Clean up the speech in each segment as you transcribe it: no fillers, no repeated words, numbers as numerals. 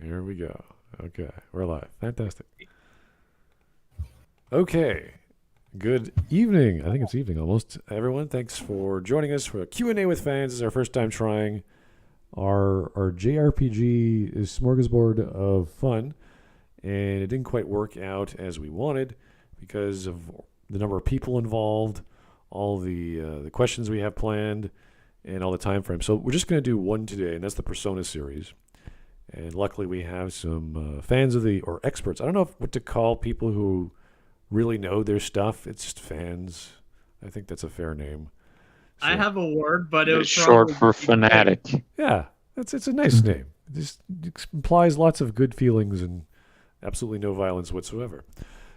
Here we go. Okay, we're live. Fantastic. Okay. Good evening. I think it's evening almost. Everyone, thanks for joining us for a Q&A with fans. This is our first time trying our JRPG is smorgasbord of fun, and it didn't quite work out as we wanted because of the number of people involved, all the questions we have planned, and all the time frame. So we're just going to do one today, and that's the Persona series. And luckily we have some fans of or experts. I don't know what to call people who really know their stuff. It's just fans. I think that's a fair name. So, I have a word, but it was short for fanatic. Yeah, it's a nice name. It just implies lots of good feelings and absolutely no violence whatsoever.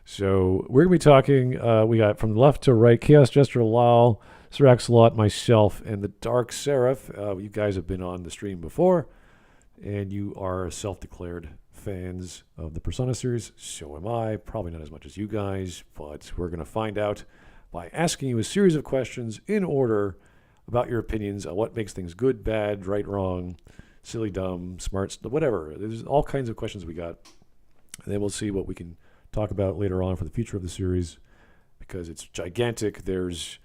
So we're going to be talking, we got from left to right, Chaos Jester Lal, Sir Axelot, myself, and the Dark Seraph. You guys have been on the stream before, and you are self-declared fans of the Persona series. So am I. Probably not as much as you guys, but we're going to find out by asking you a series of questions in order about your opinions on what makes things good, bad, right, wrong, silly, dumb, smart, whatever. There's all kinds of questions we got. And then we'll see what we can talk about later on for the future of the series, because it's gigantic. There's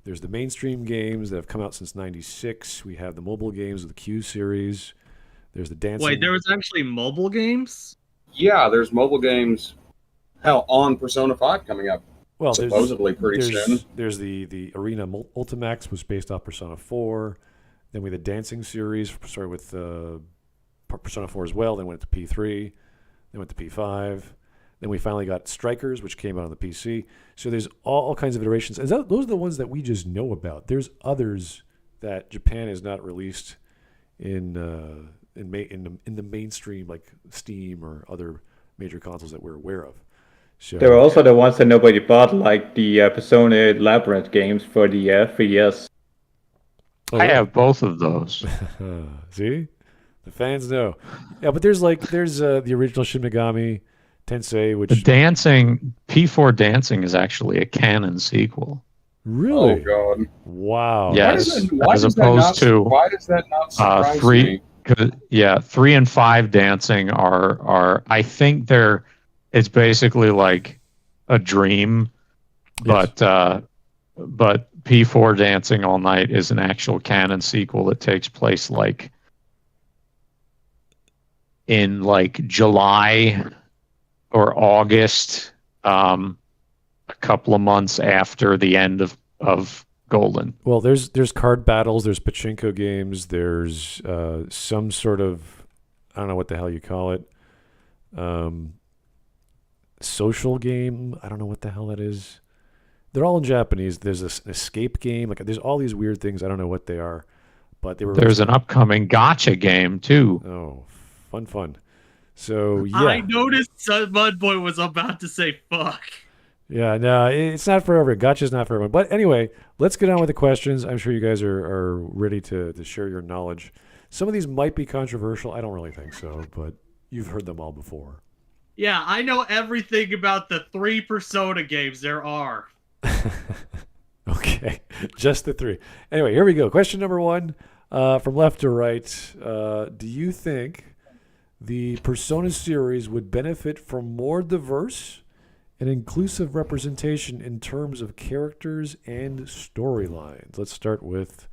the mainstream games that have come out since '96. We have the mobile games of the Q series. There's the dancing. Wait, there was actually mobile games? Yeah, there's mobile games. Hell, on Persona 5 coming up. Well, supposedly pretty soon. There's the Arena Ultimax was based off Persona 4. Then we had the dancing series, started with Persona 4 as well. Then went to P3. Then went to P5. Then we finally got Strikers, which came out on the PC. So there's all kinds of iterations. And those are the ones that we just know about. There's others that Japan has not released in the mainstream, like Steam or other major consoles that we're aware of. So, there are also the ones that nobody bought, like the Persona Labyrinth games for the 3DS. I have both of those. See? The fans know. Yeah, but there's the original Shin Megami Tensei, which... The dancing, P4 Dancing is actually a canon sequel. Really? Oh, God. Wow. Yes, as opposed to... Why does that not surprise me? 3 and 5 dancing are I think it's basically like a dream, Yes. but P4 Dancing All Night is an actual canon sequel that takes place like in like July or August, a couple of months after the end of Golden. Well, there's card battles, there's pachinko games, there's some sort of, I don't know what the hell you call it, social game. I don't know what the hell that is. They're all in Japanese. There's an escape game. Like there's all these weird things. I don't know what they are, but they were. There's an upcoming gotcha game too. Oh, fun. So yeah, I noticed Mudboy was about to say fuck. Yeah, no, it's not for everyone. Gotcha's not for everyone. But anyway, let's get on with the questions. I'm sure you guys are ready to share your knowledge. Some of these might be controversial. I don't really think so, but you've heard them all before. Yeah, I know everything about the 3 Persona games there are. Okay, just the 3. Anyway, here we go. Question number 1, from left to right. Do you think the Persona series would benefit from more diverse and inclusive representation in terms of characters and storylines? Let's start with...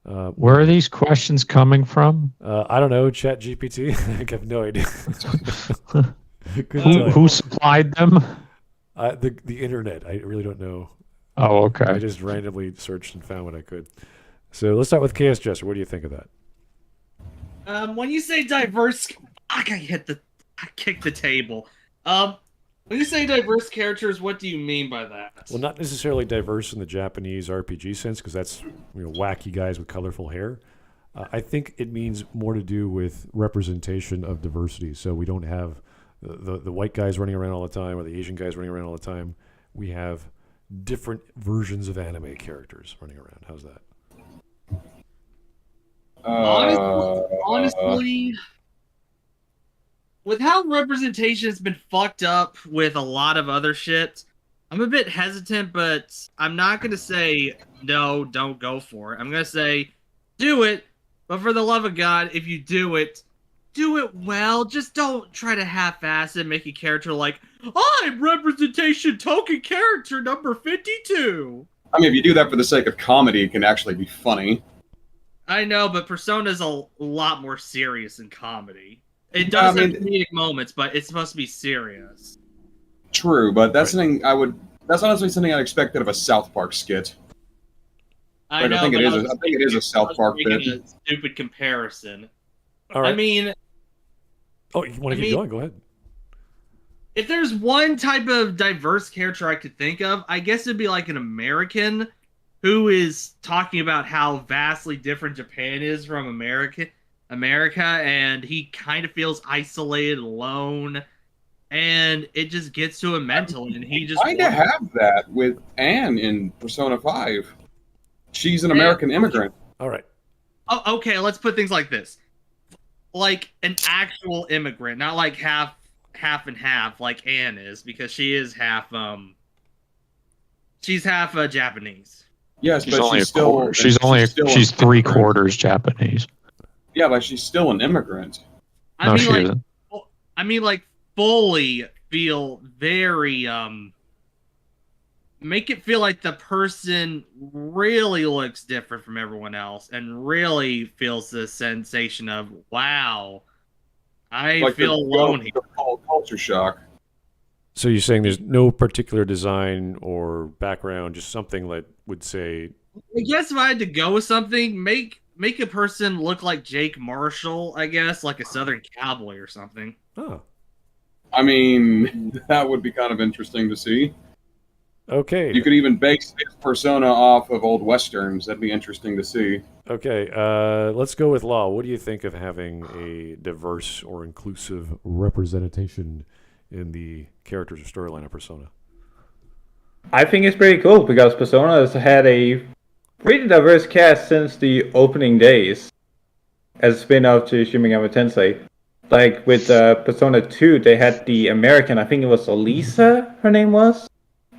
where are these questions coming from? I don't know, ChatGPT. I have no idea. Who supplied them? The internet. I really don't know. Oh, okay. I just randomly searched and found what I could. So let's start with Chaos Jester. What do you think of that? When you say diverse, I kicked the table. When you say diverse characters, what do you mean by that? Well, not necessarily diverse in the Japanese RPG sense, because that's wacky guys with colorful hair. I think it means more to do with representation of diversity. So we don't have the white guys running around all the time or the Asian guys running around all the time. We have different versions of anime characters running around. How's that? Honestly, with how representation has been fucked up with a lot of other shit, I'm a bit hesitant, but I'm not going to say, no, don't go for it. I'm going to say, do it, but for the love of God, if you do it, do it well. Just don't try to half-ass it, make a character like, I'm representation token character number 52. I mean, if you do that for the sake of comedy, it can actually be funny. I know, but Persona's a lot more serious than comedy. It does have comedic moments, but it's supposed to be serious. True, but that's something that's honestly something I'd expect out of a South Park skit. I know, I think it is a South Park bit. A stupid comparison. All right. I mean, you want to keep going? Go ahead. If there's one type of diverse character I could think of, I guess it'd be like an American who is talking about how vastly different Japan is from America, and he kind of feels isolated, alone, and it just gets to him mentally, and he just kind of have that with Anne in Persona 5. She's an American immigrant. All right. Oh, okay, let's put things like this. Like an actual immigrant, not like half and half like Anne is, because she is half Japanese. Yes, she's but only she's 3/4 Japanese. Yeah, but she's still an immigrant. She isn't. I mean, like, fully feel very make it feel like the person really looks different from everyone else and really feels the sensation of, wow, I feel alone here. Culture shock. So you're saying there's no particular design or background, just something that would say... I guess if I had to go with something, make a person look like Jake Marshall, I guess, like a Southern cowboy or something. Oh. I mean, that would be kind of interesting to see. Okay. You could even base his persona off of old westerns. That'd be interesting to see. Okay, let's go with Law. What do you think of having a diverse or inclusive representation in the characters or storyline of Persona? I think it's pretty cool because Persona has had a pretty diverse cast since the opening days as a spin-off to Shin Megami Tensei. Like with Persona 2, they had the American, I think it was Elisa, her name was?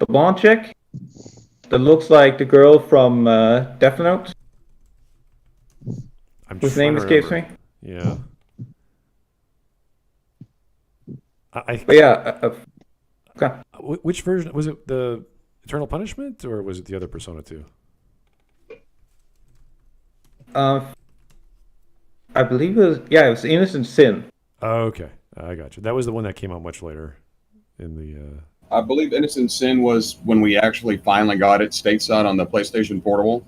The blonde chick? That looks like the girl from Death Note. Whose name escapes me? Yeah. Okay. Which version? Was it the Eternal Punishment or was it the other Persona 2? I believe it was Innocent Sin. Oh, okay. I got you. That was the one that came out much later in the... I believe Innocent Sin was when we actually finally got it stateside on the PlayStation Portable.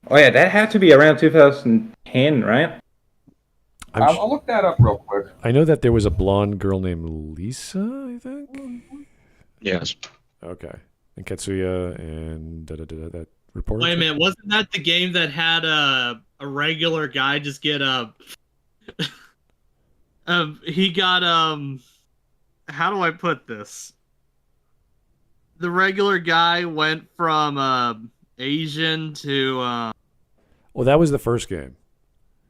Oh yeah, that had to be around 2010, right? I'll look that up real quick. I know that there was a blonde girl named Lisa, I think? Yes. Okay. And Katsuya and that reporter. Wait a minute, wasn't that the game that had a regular guy just get he got how do I put this? The regular guy went from Asian to Well, that was the first game.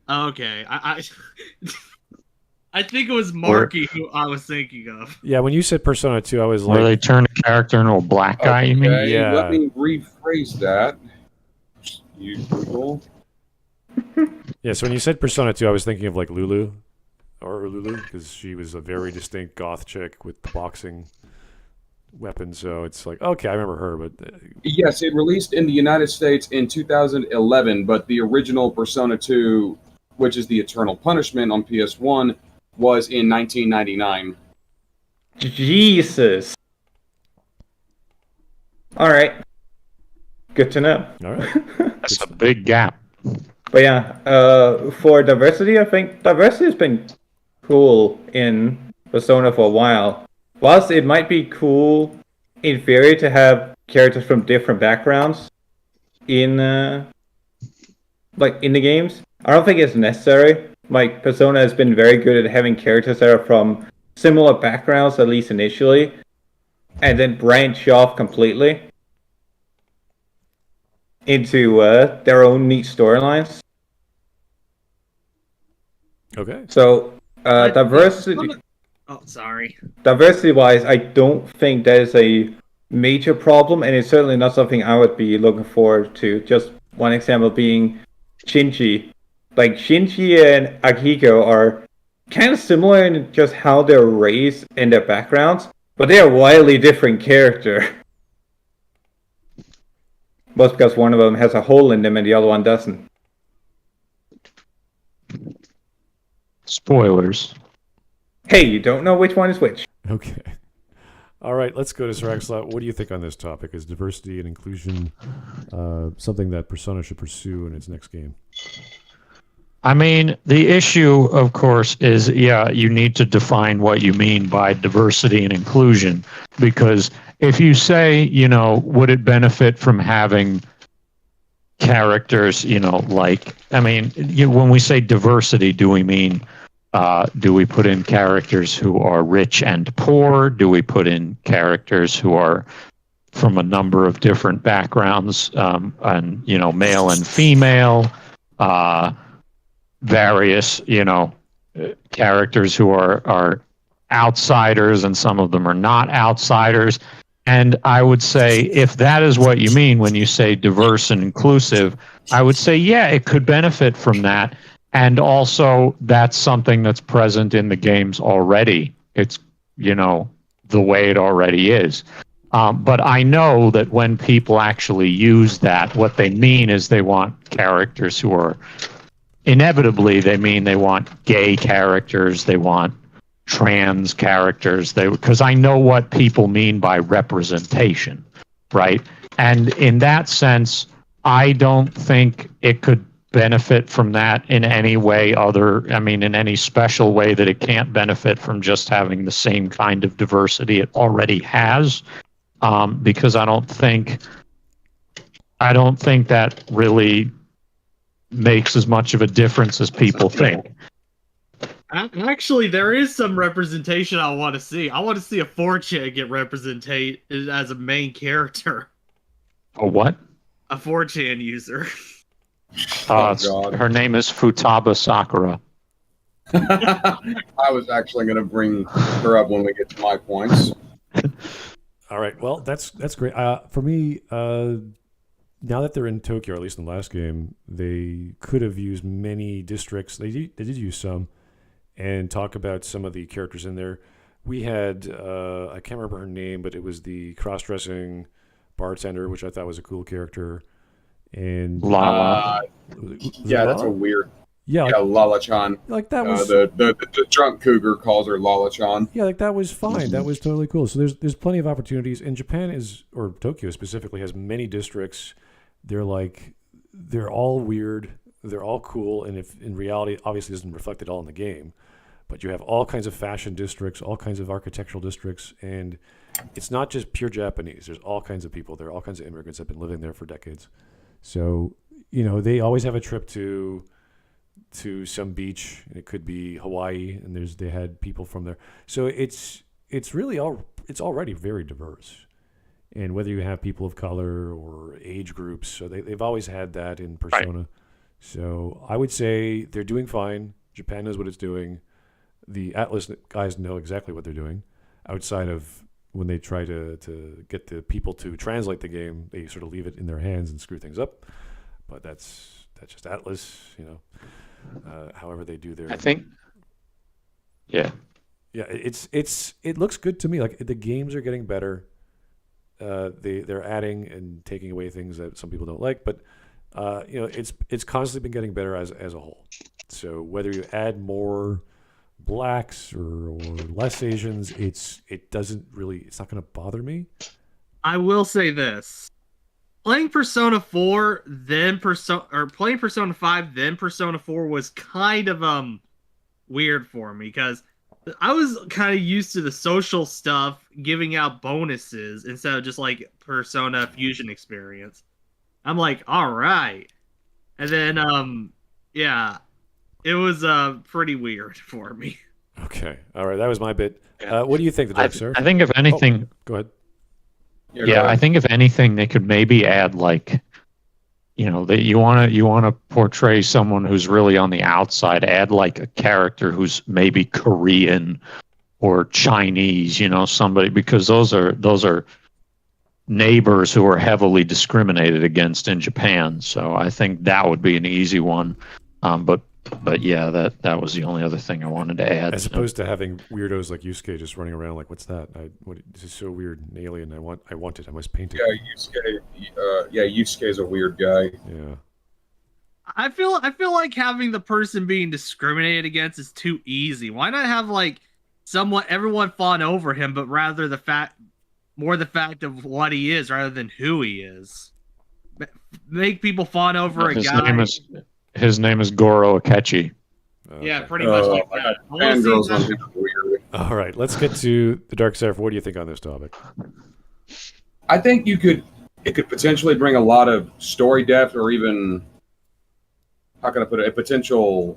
okay. I think it was Marky who I was thinking of. Yeah, when you said Persona 2, I was like... Where they turn a character into a black guy, you mean? Yeah. Let me rephrase that. You Google. Yeah, so when you said Persona 2, I was thinking of like Lulu, because she was a very distinct goth chick with the boxing weapon. So it's like, okay, I remember her, but Yes, it released in the United States in 2011, but the original Persona 2, which is the Eternal Punishment on PS1, was in 1999. Jesus. All right. Good to know. all right. That's a big gap. But yeah, for diversity, I think diversity has been cool in Persona for a while. Whilst it might be cool in theory to have characters from different backgrounds in like in the games, I don't think it's necessary. Like Persona has been very good at having characters that are from similar backgrounds, at least initially, and then branch off completely into their own neat storylines. Okay. So diversity. Oh, sorry. Diversity-wise, I don't think that is a major problem, and it's certainly not something I would be looking forward to. Just one example being Shinji like Shinji and Akiko are kind of similar in just how they're raised and their backgrounds, but they are wildly different characters. Most because one of them has a hole in them and the other one doesn't. Spoilers. Hey, you don't know which one is which. Okay. All right, let's go to Saraxlot. What do you think on this topic? Is diversity and inclusion something that Persona should pursue in its next game? I mean, the issue, of course, is, you need to define what you mean by diversity and inclusion. Because if you say, would it benefit from having characters, when we say diversity, do we mean, do we put in characters who are rich and poor? Do we put in characters who are from a number of different backgrounds, and, male and female? Various, characters who are outsiders, and some of them are not outsiders. And I would say, if that is what you mean when you say diverse and inclusive, I would say, it could benefit from that. And also, that's something that's present in the games already. It's, the way it already is. But I know that when people actually use that, what they mean is they want characters who are, inevitably, they mean they want gay characters, they want trans characters, because I know what people mean by representation, right? And in that sense, I don't think it could benefit from that in any way in any special way that it can't benefit from just having the same kind of diversity it already has, because I don't think that really makes as much of a difference as people think. Actually, there is some representation I want to see. I want to see a 4chan get represented as a main character. A what? A 4chan user. God. Her name is Futaba Sakura. I was actually going to bring her up when we get to my points. All right. Well, that's great. For me, now that they're in Tokyo, or at least in the last game, they could have used many districts. They did use some, and talk about some of the characters in there. We had, I can't remember her name, but it was the cross-dressing bartender, which I thought was a cool character. And Lala. Yeah, that's a weird. Yeah, Lala-chan. like that was the drunk cougar calls her Lala-chan. Yeah, like that was fine. That was totally cool. So there's plenty of opportunities. And Japan or Tokyo specifically, has many districts. They're all weird. They're all cool. And if in reality, obviously doesn't reflect it all in the game, but you have all kinds of fashion districts, all kinds of architectural districts, and it's not just pure Japanese. There's all kinds of people. There are all kinds of immigrants that have been living there for decades. So, they always have a trip to some beach. It could be Hawaii, and they had people from there. So it's already very diverse. And whether you have people of color or age groups, so they've always had that in Persona. Right. So I would say they're doing fine. Japan knows what it's doing. The Atlus guys know exactly what they're doing. Outside of when they try to get the people to translate the game, they sort of leave it in their hands and screw things up. But that's just Atlus, however they do their. I think. Yeah. Yeah, it looks good to me. Like the games are getting better. They're adding and taking away things that some people don't like, but it's constantly been getting better as a whole. So whether you add more blacks or less Asians, it's not going to bother me. I will say this: playing Persona 4, then playing Persona 5, then Persona 4 was kind of weird for me, because I was kind of used to the social stuff giving out bonuses instead of just like Persona Fusion experience. I'm like, all right. And then, it was pretty weird for me. Okay. All right. That was my bit. What do you think, the Dark Sir? I think if anything... Oh, go ahead. Yeah, I think if anything, they could maybe add that you want to portray someone who's really on the outside. Add like a character who's maybe Korean or Chinese, somebody, because those are neighbors who are heavily discriminated against in Japan. So I think that would be an easy one. But yeah, that was the only other thing I wanted to add. As opposed to having weirdos like Yusuke just running around like, what's that? This is so weird and alien. I want it. I must paint it. Yusuke is a weird guy. Yeah. I feel like having the person being discriminated against is too easy. Why not have like everyone fawn over him, but rather the fact of what he is rather than who he is. Make people fawn over a guy. His name is Goro Akechi. Okay. Yeah, pretty much like that. Fangirls on him are weird. All right, let's get to the Dark Seraph. What do you think on this topic? I think it could potentially bring a lot of story depth, or even, how can I put it, potentially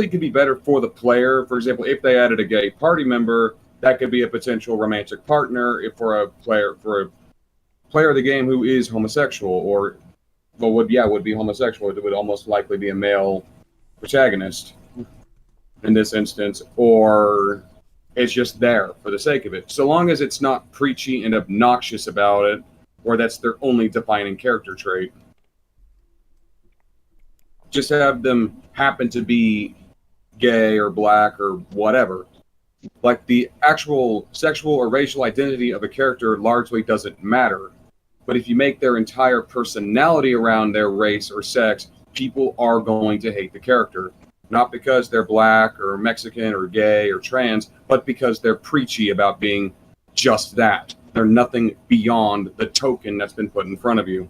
it could be better for the player. For example, if they added a gay party member, that could be a potential romantic partner. If for a player of the game who is homosexual, or would be homosexual, it would almost likely be a male protagonist in this instance, or it's just there for the sake of it. So long as it's not preachy and obnoxious about it, or that's their only defining character trait. Just have them happen to be gay or black or whatever. Like, the actual sexual or racial identity of a character largely doesn't matter. But if you make their entire personality around their race or sex, people are going to hate the character. Not because they're black or Mexican or gay or trans, but because they're preachy about being just that. They're nothing beyond the token that's been put in front of you.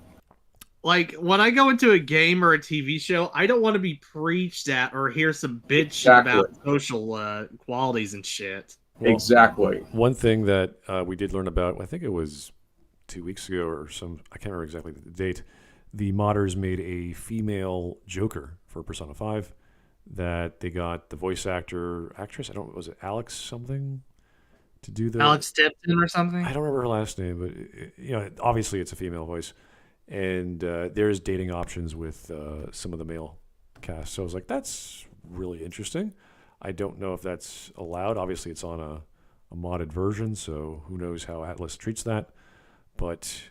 Like, when I go into a game or a TV show, I don't want to be preached at or hear some bitch Exactly. about social qualities and shit. Well, Exactly. One thing that we did learn about, I think it was 2 weeks ago or I can't remember exactly the date, the modders made a female Joker for Persona 5 that they got the voice actress, was it Alex something to do the... Alex Tipton or something? I don't remember her last name, but obviously it's a female voice. And there's dating options with some of the male cast. So I was like, that's really interesting. I don't know if that's allowed. Obviously it's on a modded version, so who knows how Atlus treats that. But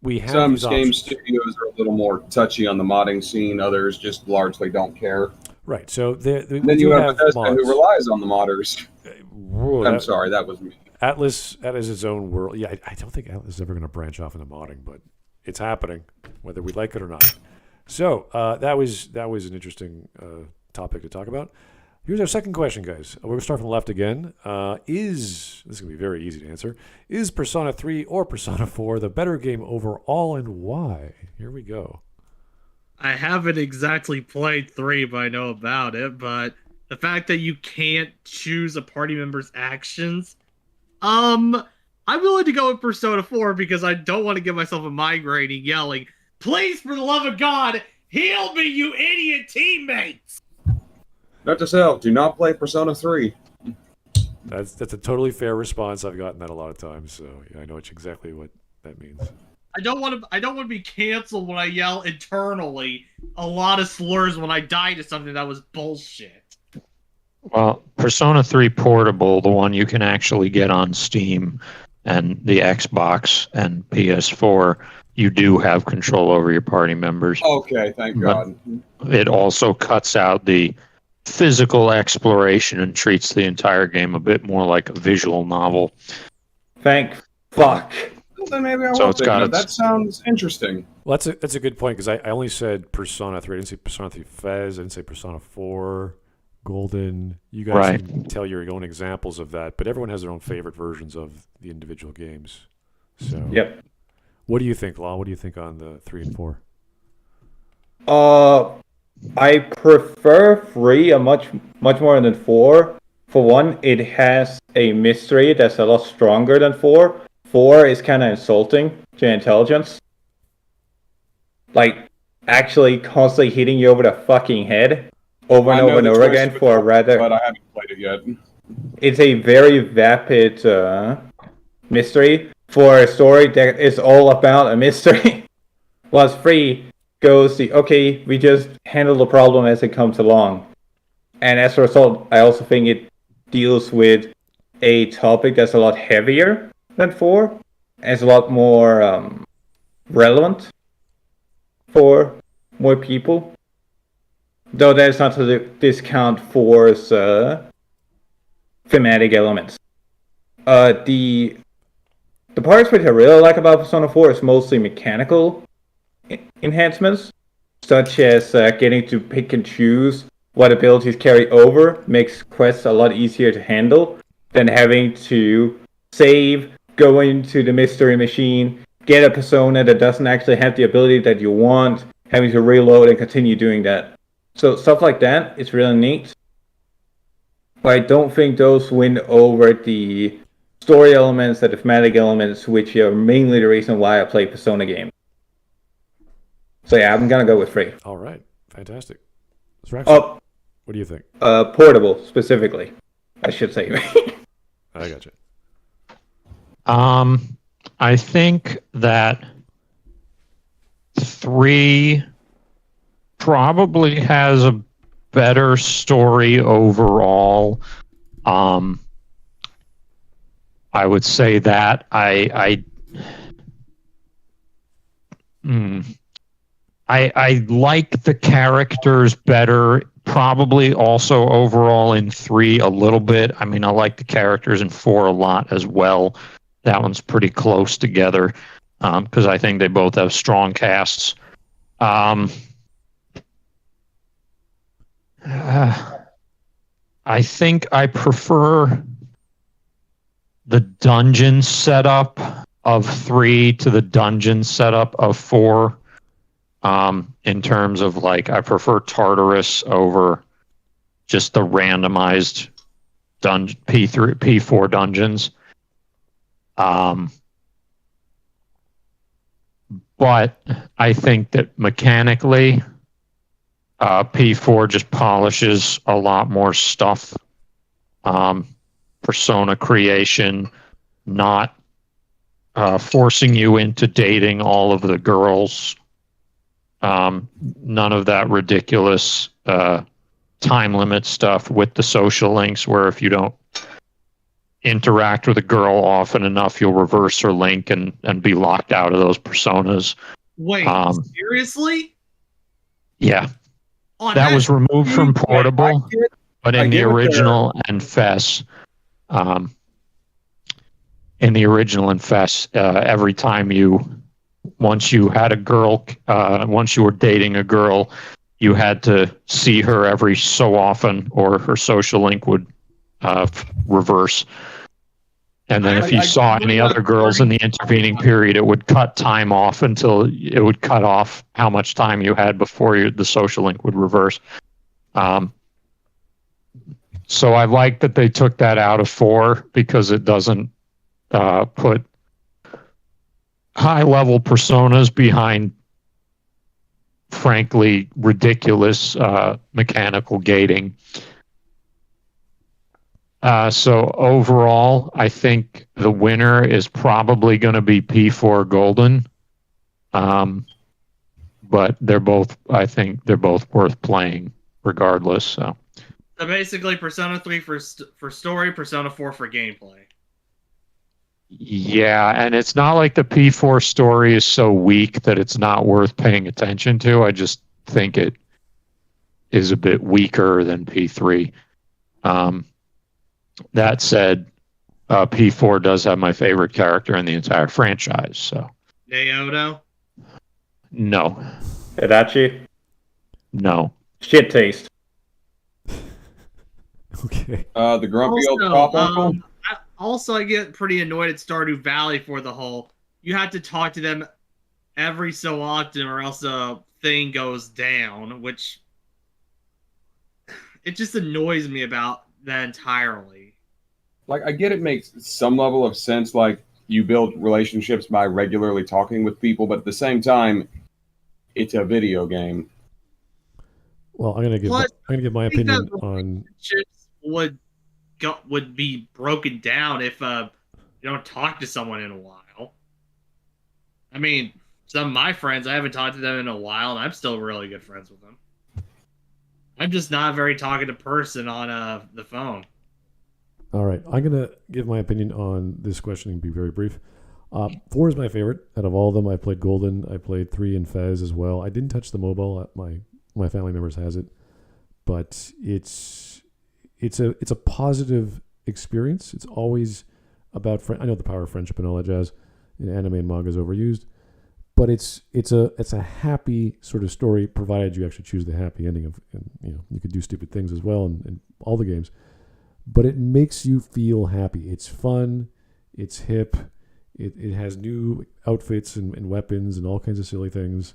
we have Some these game options. studios are a little more touchy on the modding scene. Others just largely don't care. Right. So Then you have Bethesda, mods. who relies on the modders. Whoa, I'm sorry, that was me. Atlas has its own world. Yeah, I don't think Atlas is ever going to branch off into modding, but it's happening, whether we like it or not. So that was an interesting topic to talk about. Here's our second question, guys. We're going to start from the left again. This is going to be very easy to answer. Is Persona 3 or Persona 4 the better game overall, and why? Here we go. I haven't exactly played 3, but I know about it. But the fact that you can't choose a party member's actions, I'm willing to go with Persona 4 because I don't want to give myself a migraine and yelling, "Please, for the love of God, heal me, you idiot teammates!" Note to self, do not play Persona 3. That's a totally fair response. I've gotten that a lot of times, so yeah, I know exactly what that means. I don't want to be canceled when I yell internally a lot of slurs when I die to something that was bullshit. Well, Persona 3 Portable, the one you can actually get on Steam and the Xbox and PS4, you do have control over your party members. Okay, thank God. It also cuts out the physical exploration and treats the entire game a bit more like a visual novel. Thank fuck. Well, then maybe I So will it's pick got it up. its- That sounds interesting. Well, that's a good point, because I only said Persona 3. I didn't say Persona 3 Fez. I didn't say Persona 4 Golden. You guys Right. can tell your own examples of that, but everyone has their own favorite versions of the individual games. So, Yep. What do you think, Law? What do you think on the 3 and 4? I prefer 3 a much more than 4. For one, it has a mystery that's a lot stronger than 4. 4 is kind of insulting to intelligence. Like, actually constantly hitting you over the fucking head over and I over know and the over choice again of for a it, rather... but I haven't played it yet. It's a very vapid mystery for a story that is all about a mystery. Whilst 3 goes okay, we just handle the problem as it comes along. And as a result, I also think it deals with a topic that's a lot heavier than 4. And it's a lot more relevant for more people. Though that's not to discount 4's thematic elements. The parts which I really like about Persona 4 is mostly mechanical enhancements, such as getting to pick and choose what abilities carry over makes quests a lot easier to handle than having to save, go into the mystery machine, get a persona that doesn't actually have the ability that you want, having to reload and continue doing that. So stuff like that is really neat. But I don't think those win over the story elements and the thematic elements, which are mainly the reason why I play Persona games. So yeah, I'm gonna go with 3. All right. Fantastic. Zrax, Oh, what do you think? portable specifically, I should say. I got you. I think that 3 probably has a better story overall. I would say that I like the characters better. Probably also overall in 3 a little bit. I mean, I like the characters in 4 a lot as well. That one's pretty close together because I think they both have strong casts. I think I prefer the dungeon setup of 3 to the dungeon setup of 4. In terms of like, I prefer Tartarus over just the randomized P4 dungeons. But I think that mechanically, P4 just polishes a lot more stuff. Persona creation, not forcing you into dating all of the girls. None of that ridiculous time limit stuff with the social links where if you don't interact with a girl often enough, you'll reverse her link and be locked out of those personas. Wait, seriously? Yeah. Oh, That was removed from Portable, but in the get what original and FES, every time once you had a girl, once you were dating a girl, you had to see her every so often or her social link would reverse. And then if you saw any other girls in the intervening period, it would cut time off until it would cut off how much time you had before the social link would reverse. So I like that they took that out of 4 because it doesn't put high-level personas behind, frankly, ridiculous mechanical gating. So overall, I think the winner is probably going to be P4 Golden. But I think they're both worth playing regardless. So basically, Persona 3 for story, Persona 4 for gameplay. Yeah, and it's not like the P4 story is so weak that it's not worth paying attention to. I just think it is a bit weaker than P3. That said, P4 does have my favorite character in the entire franchise. So Naoto? No. Adachi? No. Shit taste. Okay. The grumpy old cop uncle. I get pretty annoyed at Stardew Valley for the whole, you have to talk to them every so often or else a thing goes down, which it just annoys me about that entirely. Like, I get it makes some level of sense, like, you build relationships by regularly talking with people, but at the same time, it's a video game. Well, I'm gonna give my opinion on. Relationships would be broken down if you don't talk to someone in a while. I mean, some of my friends, I haven't talked to them in a while, and I'm still really good friends with them. I'm just not a very talkative person on the phone. All right, I'm gonna give my opinion on this question and be very brief. 4 is my favorite out of all of them. I played Golden. I played 3 and Fez as well. I didn't touch the mobile. My family members has it. but it's a positive experience. It's always about I know the power of friendship and all that jazz in anime and manga is overused, but it's a happy sort of story, provided you actually choose the happy ending of, and you could do stupid things as well in all the games, but it makes you feel happy. It's fun, it's hip, it has new outfits and weapons and all kinds of silly things,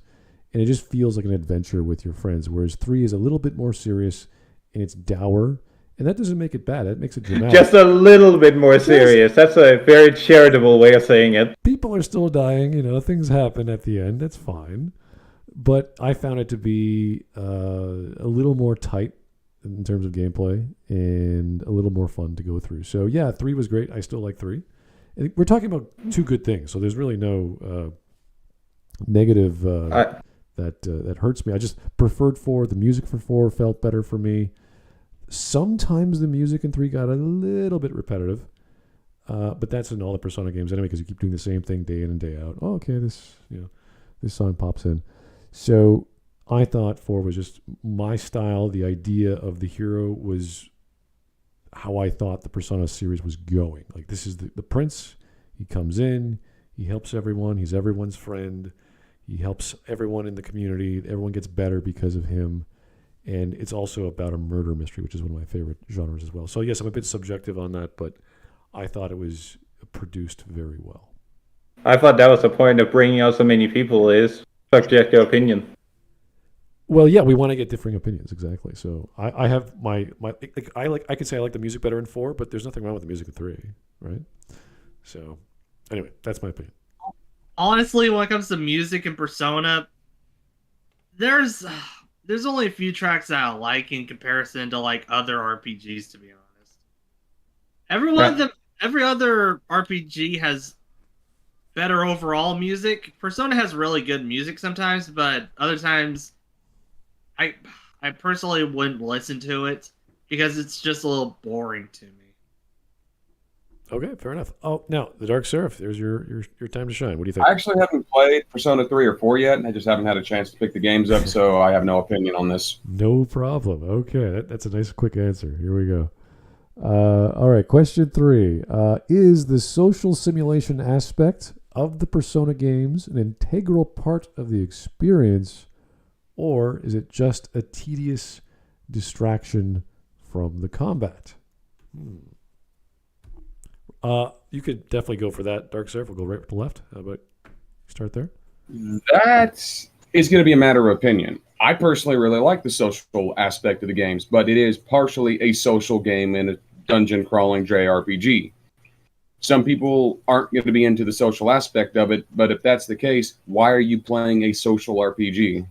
and it just feels like an adventure with your friends, whereas 3 is a little bit more serious and it's dour. And that doesn't make it bad. That makes it dramatic. Just a little bit more serious. That's a very charitable way of saying it. People are still dying. Things happen at the end. That's fine. But I found it to be a little more tight in terms of gameplay and a little more fun to go through. So, yeah, 3 was great. I still like 3. And we're talking about 2 good things. So there's really no negative that hurts me. I just preferred 4. The music for 4 felt better for me. Sometimes the music in 3 got a little bit repetitive, but that's in all the Persona games anyway, because you keep doing the same thing day in and day out. Oh, okay, this song pops in. So I thought 4 was just my style. The idea of the hero was how I thought the Persona series was going. Like, this is the prince. He comes in, he helps everyone, he's everyone's friend, he helps everyone in the community, everyone gets better because of him. And it's also about a murder mystery, which is one of my favorite genres as well. So, yes, I'm a bit subjective on that, but I thought it was produced very well. I thought that was the point of bringing out so many people, is subjective opinion. Well, yeah, we want to get differing opinions, exactly. So I have my I could say I like the music better in 4, but there's nothing wrong with the music in 3, right? So, anyway, that's my opinion. Honestly, when it comes to music and Persona, there's only a few tracks that I like in comparison to like other RPGs, to be honest. Every other RPG has better overall music. Persona has really good music sometimes, but other times I personally wouldn't listen to it because it's just a little boring to me. Okay, fair enough. Oh, now the Dark Seraph. There's your time to shine. What do you think? I actually haven't played Persona 3 or 4 yet, and I just haven't had a chance to pick the games up, so I have no opinion on this. No problem. Okay, that's a nice quick answer. Here we go. All right, question 3. Is the social simulation aspect of the Persona games an integral part of the experience, or is it just a tedious distraction from the combat? You could definitely go for that, Dark Seraph. We'll go right to left. How about you start there? That is going to be a matter of opinion. I personally really like the social aspect of the games, but it is partially a social game and a dungeon crawling JRPG. Some people aren't going to be into the social aspect of it, but if that's the case, why are you playing a social RPG?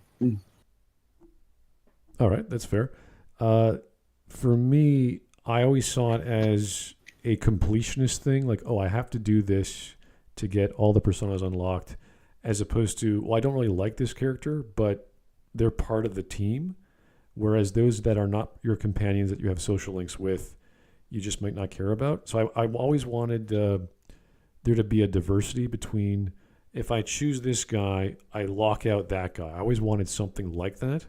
All right, that's fair. For me, I always saw it as a completionist thing, like, oh, I have to do this to get all the personas unlocked, as opposed to, well, I don't really like this character, but they're part of the team, whereas those that are not your companions that you have social links with, you just might not care about. So I always wanted there to be a diversity between, if I choose this guy, I lock out that guy. I always wanted something like that,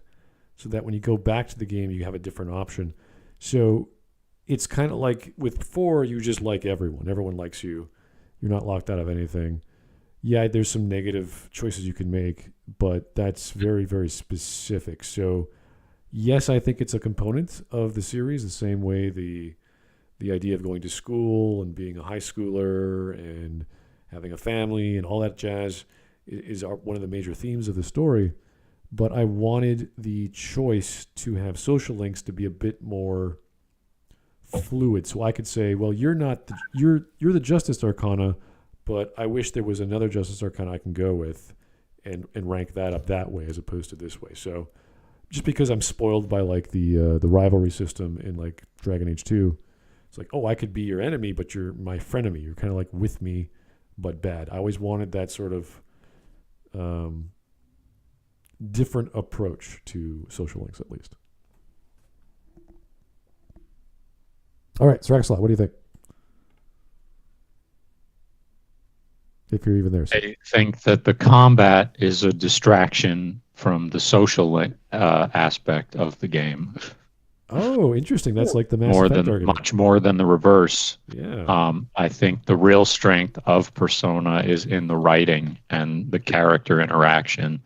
so that when you go back to the game, you have a different option. So it's kind of like with 4, you just like everyone. Everyone likes you. You're not locked out of anything. Yeah, there's some negative choices you can make, but that's very, very specific. So, yes, I think it's a component of the series, the same way the idea of going to school and being a high schooler and having a family and all that jazz is one of the major themes of the story. But I wanted the choice to have social links to be a bit more fluid, so I could say, well, you're the Justice Arcana, but I wish there was another Justice Arcana I can go with and rank that up that way as opposed to this way. So just because I'm spoiled by like the rivalry system in like Dragon Age 2, it's like, oh, I could be your enemy, but you're my frenemy. You're kind of like with me, but bad. I always wanted that sort of different approach to social links, at least. All right, Sraxlot, what do you think? If you're even there. I think that the combat is a distraction from the social aspect of the game. Oh, interesting. That's like the Mass more Effect than argument. much more than the reverse. Yeah. I think the real strength of Persona is in the writing and the character interaction.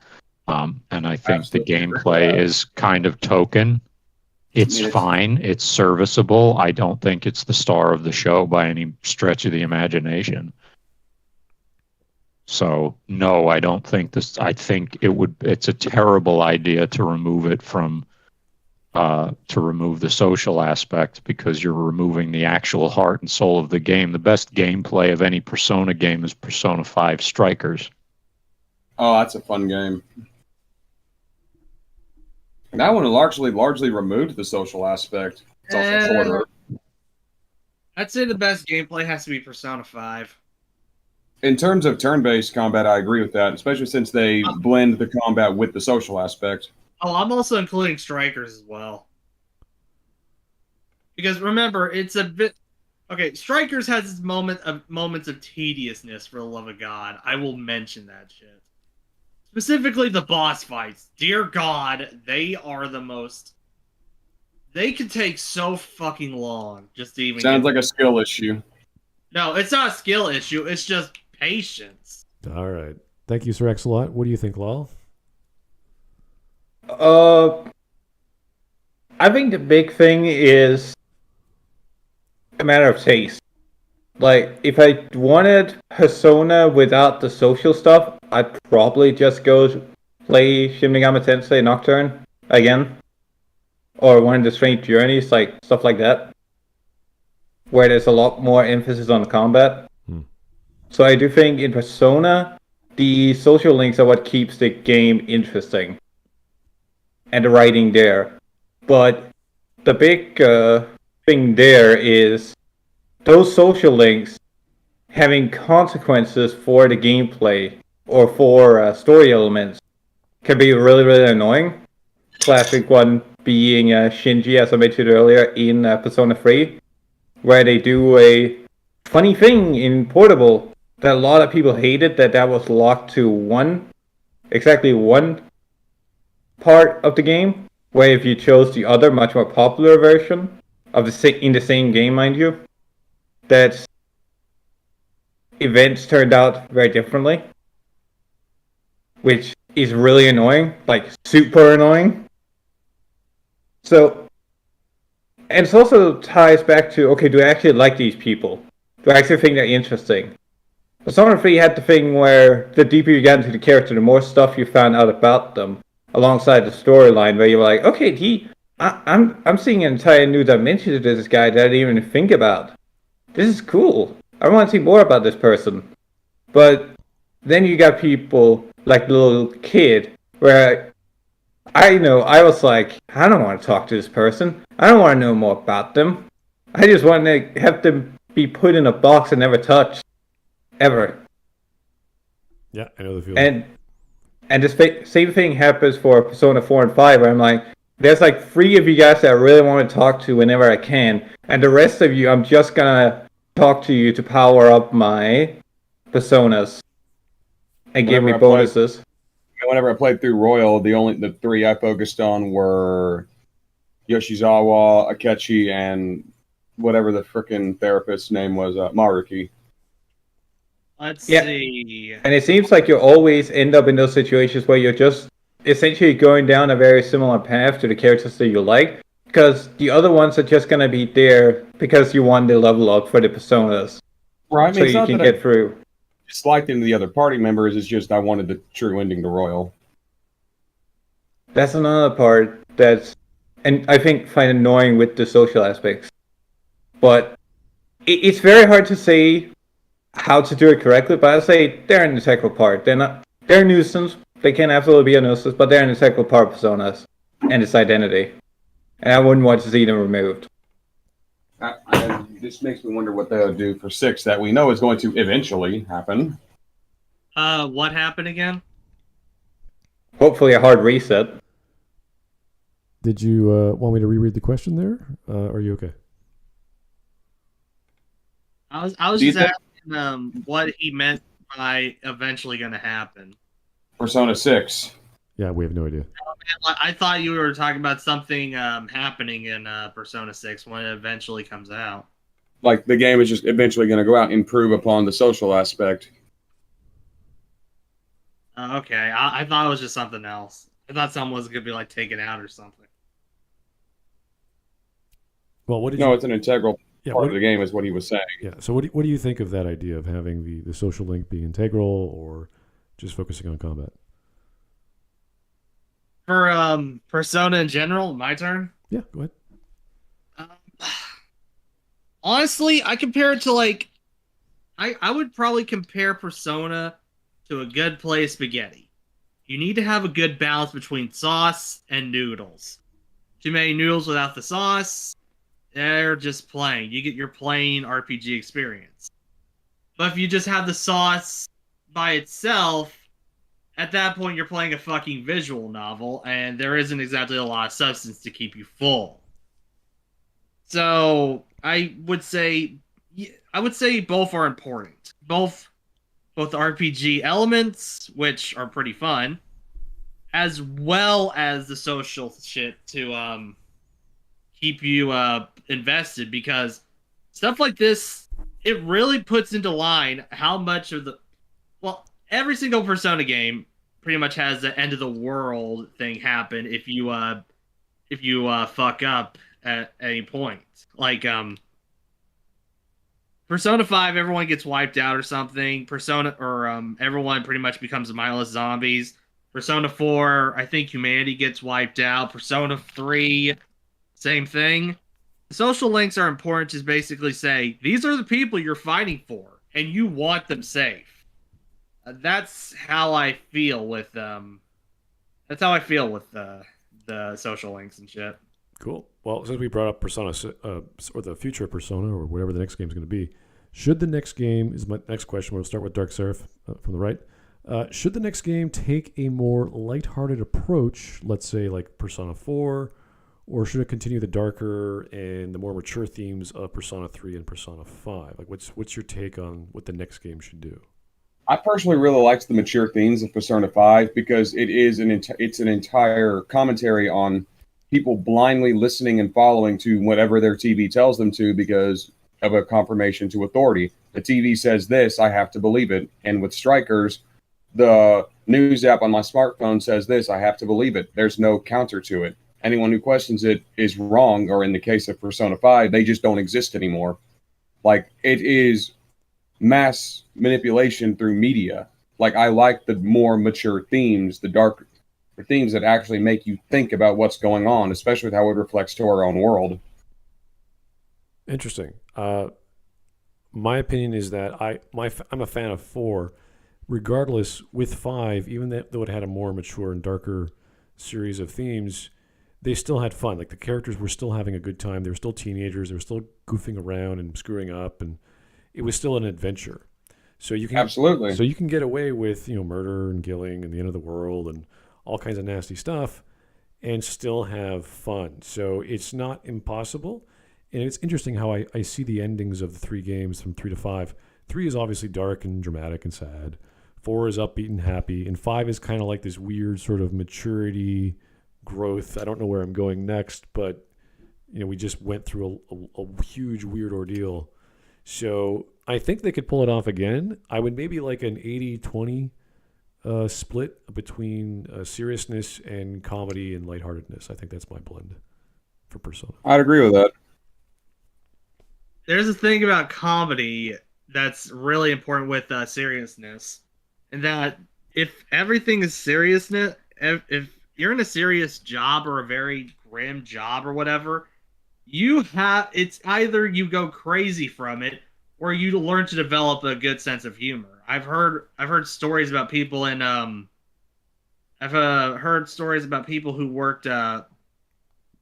And I think Absolutely the agree with gameplay that. is kind of token. It's fine. It's serviceable. I don't think it's the star of the show by any stretch of the imagination. So no, I don't think this. I think it's a terrible idea to remove it from to remove the social aspect, because you're removing the actual heart and soul of the game. The best gameplay of any Persona game is Persona 5 Strikers. Oh, that's a fun game. And that one largely removed the social aspect. It's also shorter. I'd say the best gameplay has to be Persona 5. In terms of turn-based combat, I agree with that, especially since they blend the combat with the social aspect. Oh, I'm also including Strikers as well. Because remember, it's a bit... Okay, Strikers has its moments of tediousness, for the love of God. I will mention that shit. Specifically the boss fights. Dear God, they are the most... They can take so fucking long just to even Sounds like a skill issue. No, it's not a skill issue. It's just patience. All right. Thank you, Sir X-a-lot. What do you think, Lal? I think the big thing is a matter of taste. Like, if I wanted Persona without the social stuff, I'd probably just go play Shin Megami Tensei Nocturne again. Or one of the Strange Journeys, like stuff like that. Where there's a lot more emphasis on combat. So I do think in Persona, the social links are what keeps the game interesting. And the writing there. But the big thing there is those social links having consequences for the gameplay or for story elements can be really, really annoying. Classic one being Shinji, as I mentioned earlier, in Persona 3, where they do a funny thing in Portable that a lot of people hated, that was locked to exactly one part of the game, where if you chose the other, much more popular version of in the same game, mind you, that events turned out very differently, which is really annoying, like super annoying. So, and it also ties back to, okay, do I actually like these people? Do I actually think they're interesting? Persona 3 had the thing where the deeper you got into the character, the more stuff you found out about them, alongside the storyline, where you were like, okay, I'm seeing an entire new dimension to this guy that I didn't even think about. This is cool. I want to see more about this person. But then you got people like the little kid, where I was like, I don't want to talk to this person. I don't want to know more about them. I just want to have them be put in a box and never touched. Ever. Yeah, I know the feeling. And the same thing happens for Persona 4 and 5, where I'm like, there's like 3 of you guys that I really want to talk to whenever I can, and the rest of you, I'm just gonna talk to you to power up my Personas and give me bonuses. Whenever I played through Royal, the 3 I focused on were Yoshizawa, Akechi, and whatever the frickin' therapist's name was, Maruki. Let's see. And it seems like you always end up in those situations where you're just essentially going down a very similar path to the characters that you like, because the other ones are just going to be there because you want the level up for the Personas. Right, so you can get through. Disliked any of the other party members, it's just I wanted the true ending to Royal. That's another part and I think find annoying with the social aspects. But it's very hard to say how to do it correctly, but I'd say they're an integral part. They're a nuisance. They can absolutely be a nuisance, but they're an integral part of Personas and its identity. And I wouldn't want to see them removed. This makes me wonder what they'll do for 6 that we know is going to eventually happen. What happened again? Hopefully a hard reset. Did you want me to reread the question there? Are you okay? I was just asking what he meant by eventually going to happen. Persona 6. Yeah, we have no idea. I thought you were talking about something happening in Persona 6 when it eventually comes out. Like the game is just eventually going to go out and improve upon the social aspect. Okay, I thought it was just something else. I thought someone was going to be like taken out or something. Well, what did No, you? it's an integral Yeah, part what, of the game, is what he was saying. yeah. So what do you think of that idea of having the social link being integral, or just focusing on combat? For Persona in general, my turn. Yeah, go ahead. Um, honestly, I compare it to like I would probably compare Persona to a good plate of spaghetti. You need to have a good balance between sauce and noodles. Too many noodles without the sauce, they're just plain. You get your plain RPG experience. But if you just have the sauce by itself, at that point you're playing a fucking visual novel, and there isn't exactly a lot of substance to keep you full. So I would say both are important. Both RPG elements, which are pretty fun, as well as the social shit to keep you invested, because stuff like this, it really puts into line how much of the every single Persona game pretty much has the end of the world thing happen if you fuck up at any point. Like Persona 5, everyone gets wiped out or something. Everyone pretty much becomes mindless zombies. Persona 4, I think humanity gets wiped out. Persona 3, same thing. Social links are important to basically say, these are the people you're fighting for, and you want them safe. That's how I feel with the social links and shit. Cool. Well, since we brought up Persona, or the future of Persona, or whatever the next game is going to be, should the next game, is my next question, we'll start with Dark Seraph from the right. Should the next game take a more lighthearted approach, let's say like Persona 4, or should it continue the darker and the more mature themes of Persona 3 and Persona 5? Like, what's your take on what the next game should do? I personally really liked the mature themes of Persona 5 because it's an entire commentary on people blindly listening and following to whatever their TV tells them to because of a confirmation to authority. The TV says this, I have to believe it. And with Strikers, the news app on my smartphone says this, I have to believe it. There's no counter to it. Anyone who questions it is wrong, or in the case of Persona 5, they just don't exist anymore. Like, it is mass manipulation through media. Like, I like the more mature themes, the darker themes that actually make you think about what's going on, especially with how it reflects to our own world. Interesting. My opinion is that I'm a fan of 4. Regardless, with 5, even though it had a more mature and darker series of themes, they still had fun. Like, the characters were still having a good time. They were still teenagers. They were still goofing around and screwing up, and it was still an adventure. So you can Absolutely. So you can get away with murder and killing and the end of the world and all kinds of nasty stuff, and still have fun. So it's not impossible. And it's interesting how I see the endings of the 3 games from 3 to 5. 3 is obviously dark and dramatic and sad. 4 is upbeat and happy. And 5 is kind of like this weird sort of maturity, growth. I don't know where I'm going next, but we just went through a huge, weird ordeal. So I think they could pull it off again. I would maybe like an 80-20 split between seriousness and comedy and lightheartedness. I think that's my blend for Persona. I'd agree with that. There's a thing about comedy that's really important with seriousness, and that if everything is seriousness, if you're in a serious job or a very grim job or whatever, it's either you go crazy from it or you learn to develop a good sense of humor. I've heard stories about people in I've heard stories about people who worked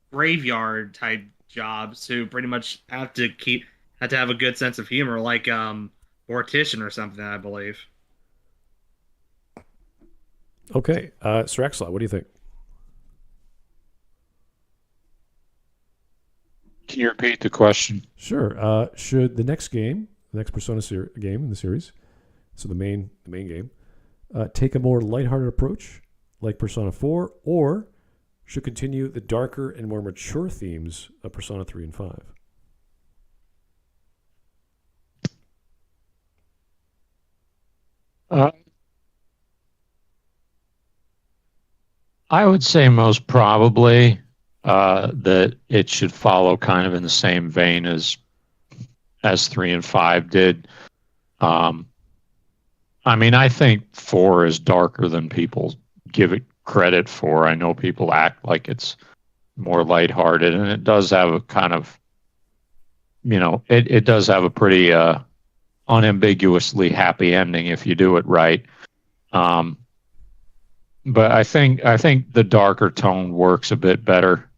graveyard type jobs who pretty much have to have a good sense of humor, like mortician or something, I believe. Okay, Sir Axelot, what do you think? Can you repeat the question? Sure. Should the next game, the next Persona game in the series, so the main game, take a more lighthearted approach, like Persona 4, or should continue the darker and more mature themes of Persona 3 and 5? I would say most probably that it should follow kind of in the same vein as 3 and 5 did. I mean, I think 4 is darker than people give it credit for. I know people act like it's more lighthearted, and it does have a kind of, it does have a pretty unambiguously happy ending if you do it right. But I think the darker tone works a bit better.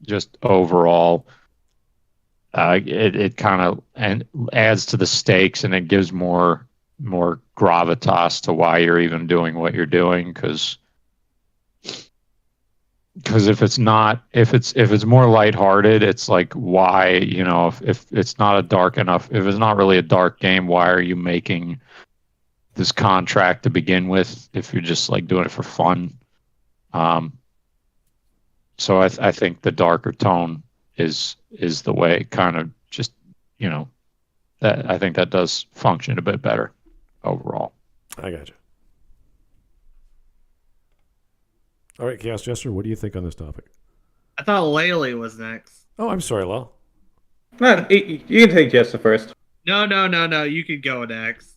Just overall, it kind of adds to the stakes, and it gives more gravitas to why you're even doing what you're doing. Because if it's more lighthearted, it's like, why, if it's not if it's not really a dark game, why are you making this contract to begin with if you're just like doing it for fun? So I think the darker tone is the way, kind of just, that I think that does function a bit better overall. I gotcha. All right, Chaos Jester, what do you think on this topic? I thought Laylee was next. Oh, I'm sorry, Lal. No, you can take Jester first. No. You could go next.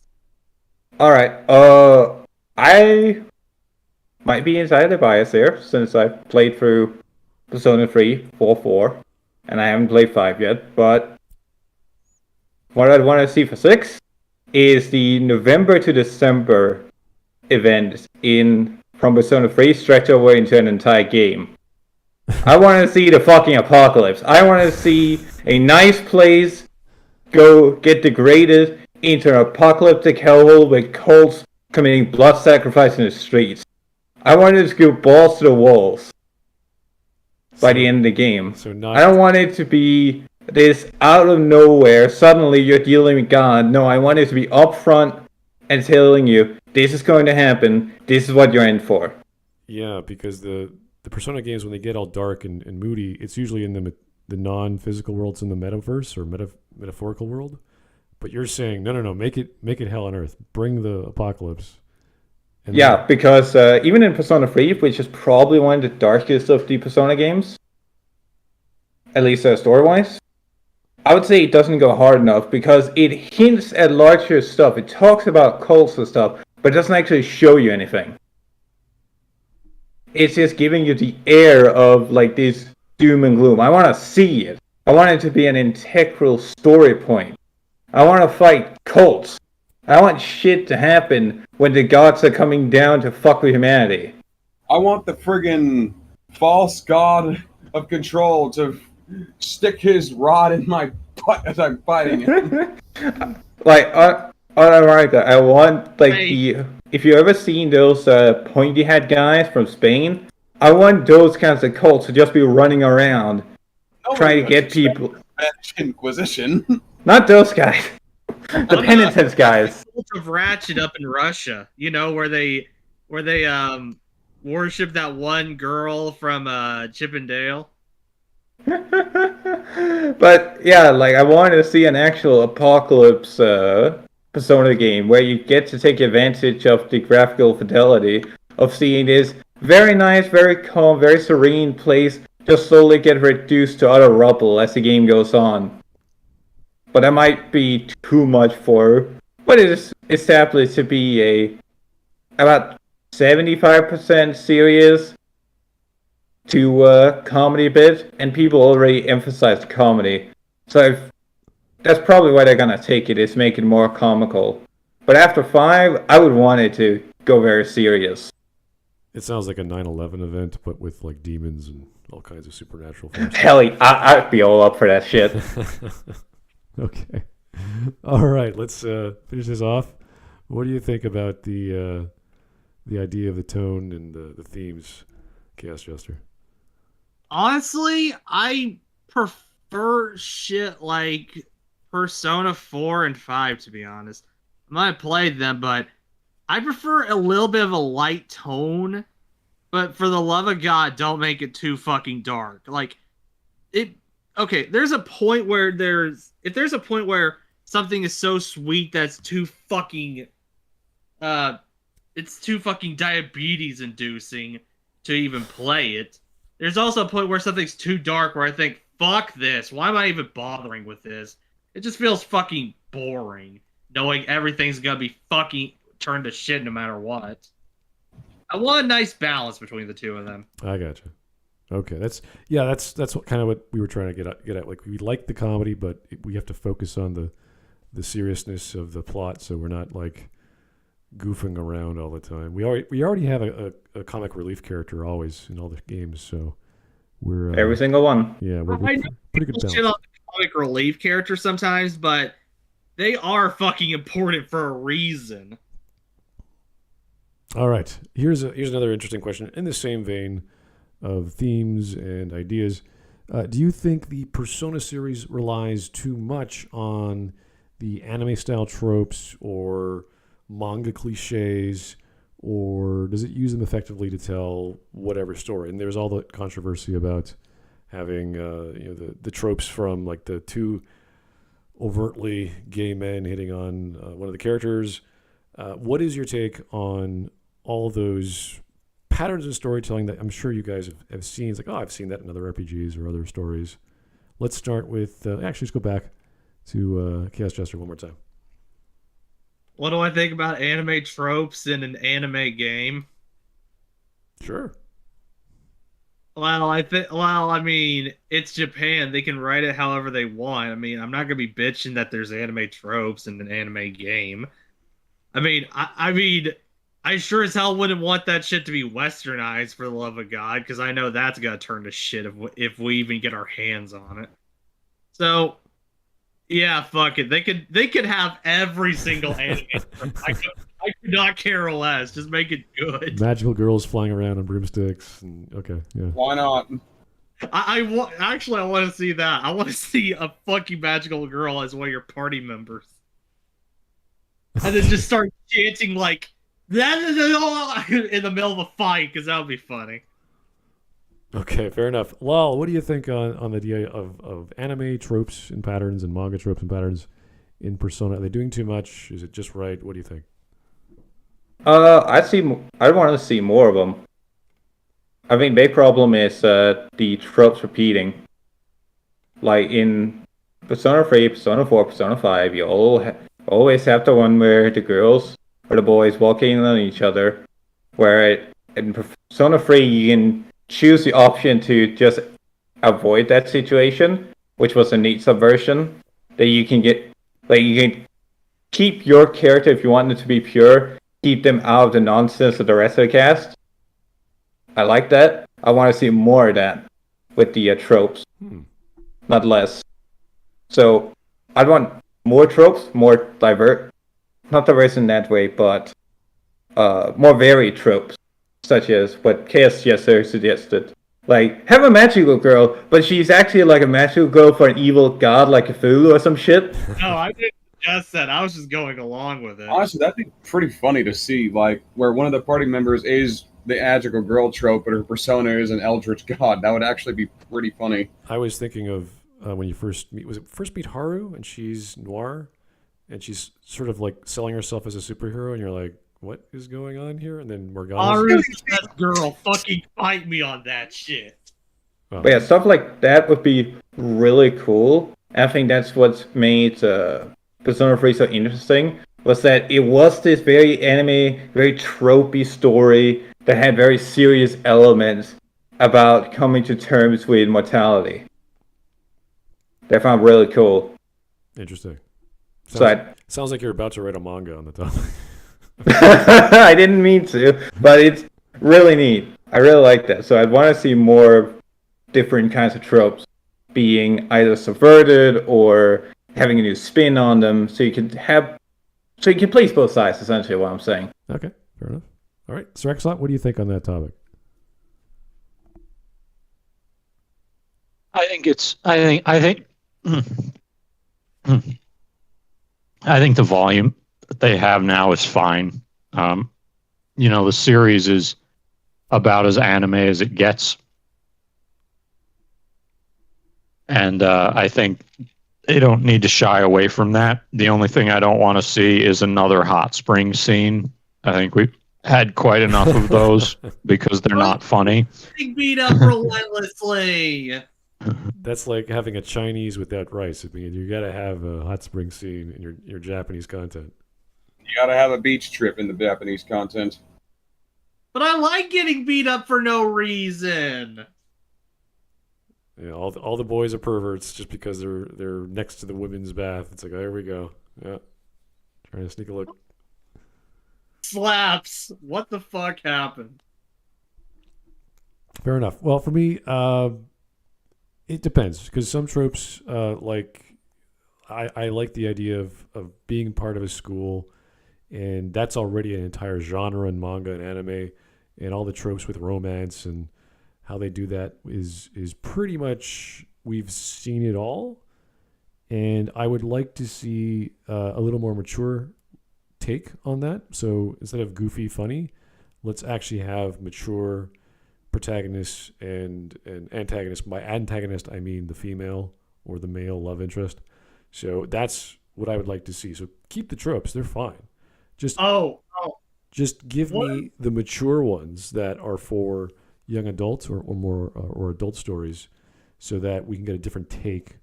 All right. I might be entirely biased here since I've played through Persona 3, 4, and I haven't played 5 yet. But what I'd want to see for 6 is the November to December event from Persona 3 stretch over into an entire game. I want to see the fucking apocalypse. I want to see a nice place go get degraded into an apocalyptic hellhole with cults committing blood sacrifice in the streets. I want it to go balls to the walls by the end of the game. I don't want it to be this out of nowhere, suddenly you're dealing with God. No, I want it to be upfront and telling you, this is going to happen, this is what you're in for. Yeah, because the Persona games, when they get all dark and moody, it's usually in the non-physical worlds in the metaverse or metaphorical world. But you're saying, no, make it hell on earth. Bring the apocalypse. And yeah, because even in Persona 3, which is probably one of the darkest of the Persona games, at least story-wise, I would say it doesn't go hard enough because it hints at larger stuff. It talks about cults and stuff, but it doesn't actually show you anything. It's just giving you the air of like this doom and gloom. I want to see it. I want it to be an integral story point. I want to fight cults. I want shit to happen when the gods are coming down to fuck with humanity. I want the friggin' false god of control to stick his rod in my butt as I'm fighting him. Like, unironically, I want, like, if you ever seen those pointy head guys from Spain, I want those kinds of cults to just be running around trying to get people. Inquisition. Not those guys. The penitence guys. Cult of Ratchet up in Russia, where they worship that one girl from Chip and Dale. But yeah, like I wanted to see an actual apocalypse Persona game where you get to take advantage of the graphical fidelity of seeing this very nice, very calm, very serene place just slowly get reduced to utter rubble as the game goes on. But that might be too much for what is established to be about 75% serious to comedy bit, and people already emphasized comedy. So that's probably why they're gonna take it, is make it more comical. But after 5, I would want it to go very serious. It sounds like a 9/11 event, but with like demons and all kinds of supernatural forces. Hell, I'd be all up for that shit. Okay. All right, let's finish this off. What do you think about the idea of the tone and the themes, Chaos Jester? Honestly, I prefer shit like Persona 4 and 5, to be honest. I might have played them, but I prefer a little bit of a light tone, but for the love of God, don't make it too fucking dark. Like it. Okay, there's a point where if there's a point where something is so sweet that's too fucking, it's too fucking diabetes inducing to even play it. There's also a point where something's too dark where I think, fuck this. Why am I even bothering with this? It just feels fucking boring, knowing everything's gonna be fucking turned to shit no matter what. I want a nice balance between the two of them. I gotcha. Okay, that's kind of what we were trying to get at. Like, we like the comedy, but we have to focus on the seriousness of the plot, so we're not like goofing around all the time. We already have a comic relief character always in all the games, so we're Every single one. yeah, we're I know pretty good people balance. shit on the comic relief character sometimes, but they are fucking important for a reason. All right, here's another interesting question in the same vein of themes and ideas. Do you think the Persona series relies too much on the anime style tropes or manga cliches, or does it use them effectively to tell whatever story? And there's all the controversy about having the tropes from like the two overtly gay men hitting on one of the characters. What is your take on all those patterns in storytelling that I'm sure you guys have seen? It's like, oh, I've seen that in other RPGs or other stories. Let's start with actually let's go back to Chaos Jester one more time. What do I think about anime tropes in an anime game? Sure. Well, I mean, it's Japan. They can write it however they want. I mean, I'm not gonna be bitching that there's anime tropes in an anime game. I mean, I sure as hell wouldn't want that shit to be westernized, for the love of God, because I know that's gonna turn to shit if we even get our hands on it. So, yeah, fuck it. They could have every single anime. I could not care less. Just make it good. Magical girls flying around on broomsticks. Okay, yeah. Why not? I want to see that. I want to see a fucking magical girl as one of your party members, and then just start chanting like that in the middle of a fight, because that would be funny. Okay, fair enough. Lal, what do you think on the idea of anime tropes and patterns and manga tropes and patterns in Persona? Are they doing too much? Is it just right? What do you think? I want to see more of them. I think big problem is the tropes repeating. Like in Persona 3, Persona 4, Persona 5, you always have the one where the girls or the boys walking on each other. Where in Persona 3 you can choose the option to just avoid that situation, which was a neat subversion. That you can get, like, you can keep your character if you want it to be pure, keep them out of the nonsense of the rest of the cast. I like that. I want to see more of that with the tropes, not less. So I'd want more tropes, more not diverse in that way, but more varied tropes, such as what Chaos Jester suggested. Like, have a magical girl, but she's actually like a magical girl for an evil god like Cthulhu or some shit. No, I didn't suggest that. I was just going along with it. Honestly, that'd be pretty funny to see, like, where one of the party members is the magical girl trope, but her persona is an eldritch god. That would actually be pretty funny. I was thinking of when you first meet Haru, and she's noir, and she's sort of like selling herself as a superhero, and you're like, what is going on here? And then Morgana's... Haru's the best girl. Fucking fight me on that shit. Oh. But yeah, stuff like that would be really cool. I think that's what's made Persona 3 so interesting, was that it was this very anime, very tropey story that had very serious elements about coming to terms with mortality. That I found really cool. Interesting. Sounds like you're about to write a manga on the topic. I didn't mean to, but it's really neat. I really like that. So I'd want to see more different kinds of tropes being either subverted or having a new spin on them, so you can please both sides, essentially what I'm saying. Okay, fair enough. All right, Srexlot, what do you think on that topic? I think the volume that they have now is fine. The series is about as anime as it gets. And I think they don't need to shy away from that. The only thing I don't want to see is another hot spring scene. I think we've had quite enough of those because they're not funny. Getting beat up relentlessly. That's like having a Chinese without rice. I mean, you got to have a hot spring scene in your Japanese content. You gotta have a beach trip in the Japanese content. But I like getting beat up for no reason. Yeah, all the boys are perverts just because they're next to the women's bath. It's like, there we go. Yeah, trying to sneak a look. Slaps. What the fuck happened? Fair enough. Well, for me, it depends because some tropes, like I like the idea of being part of a school, and that's already an entire genre in manga and anime, and all the tropes with romance and how they do that is pretty much, we've seen it all, and I would like to see a little more mature take on that. So instead of goofy funny, let's actually have mature protagonists and antagonists. By antagonist, I mean the female or the male love interest. So that's what I would like to see. So keep the tropes; they're fine. Just give me the mature ones that are for young adults or more or adult stories, so that we can get a different take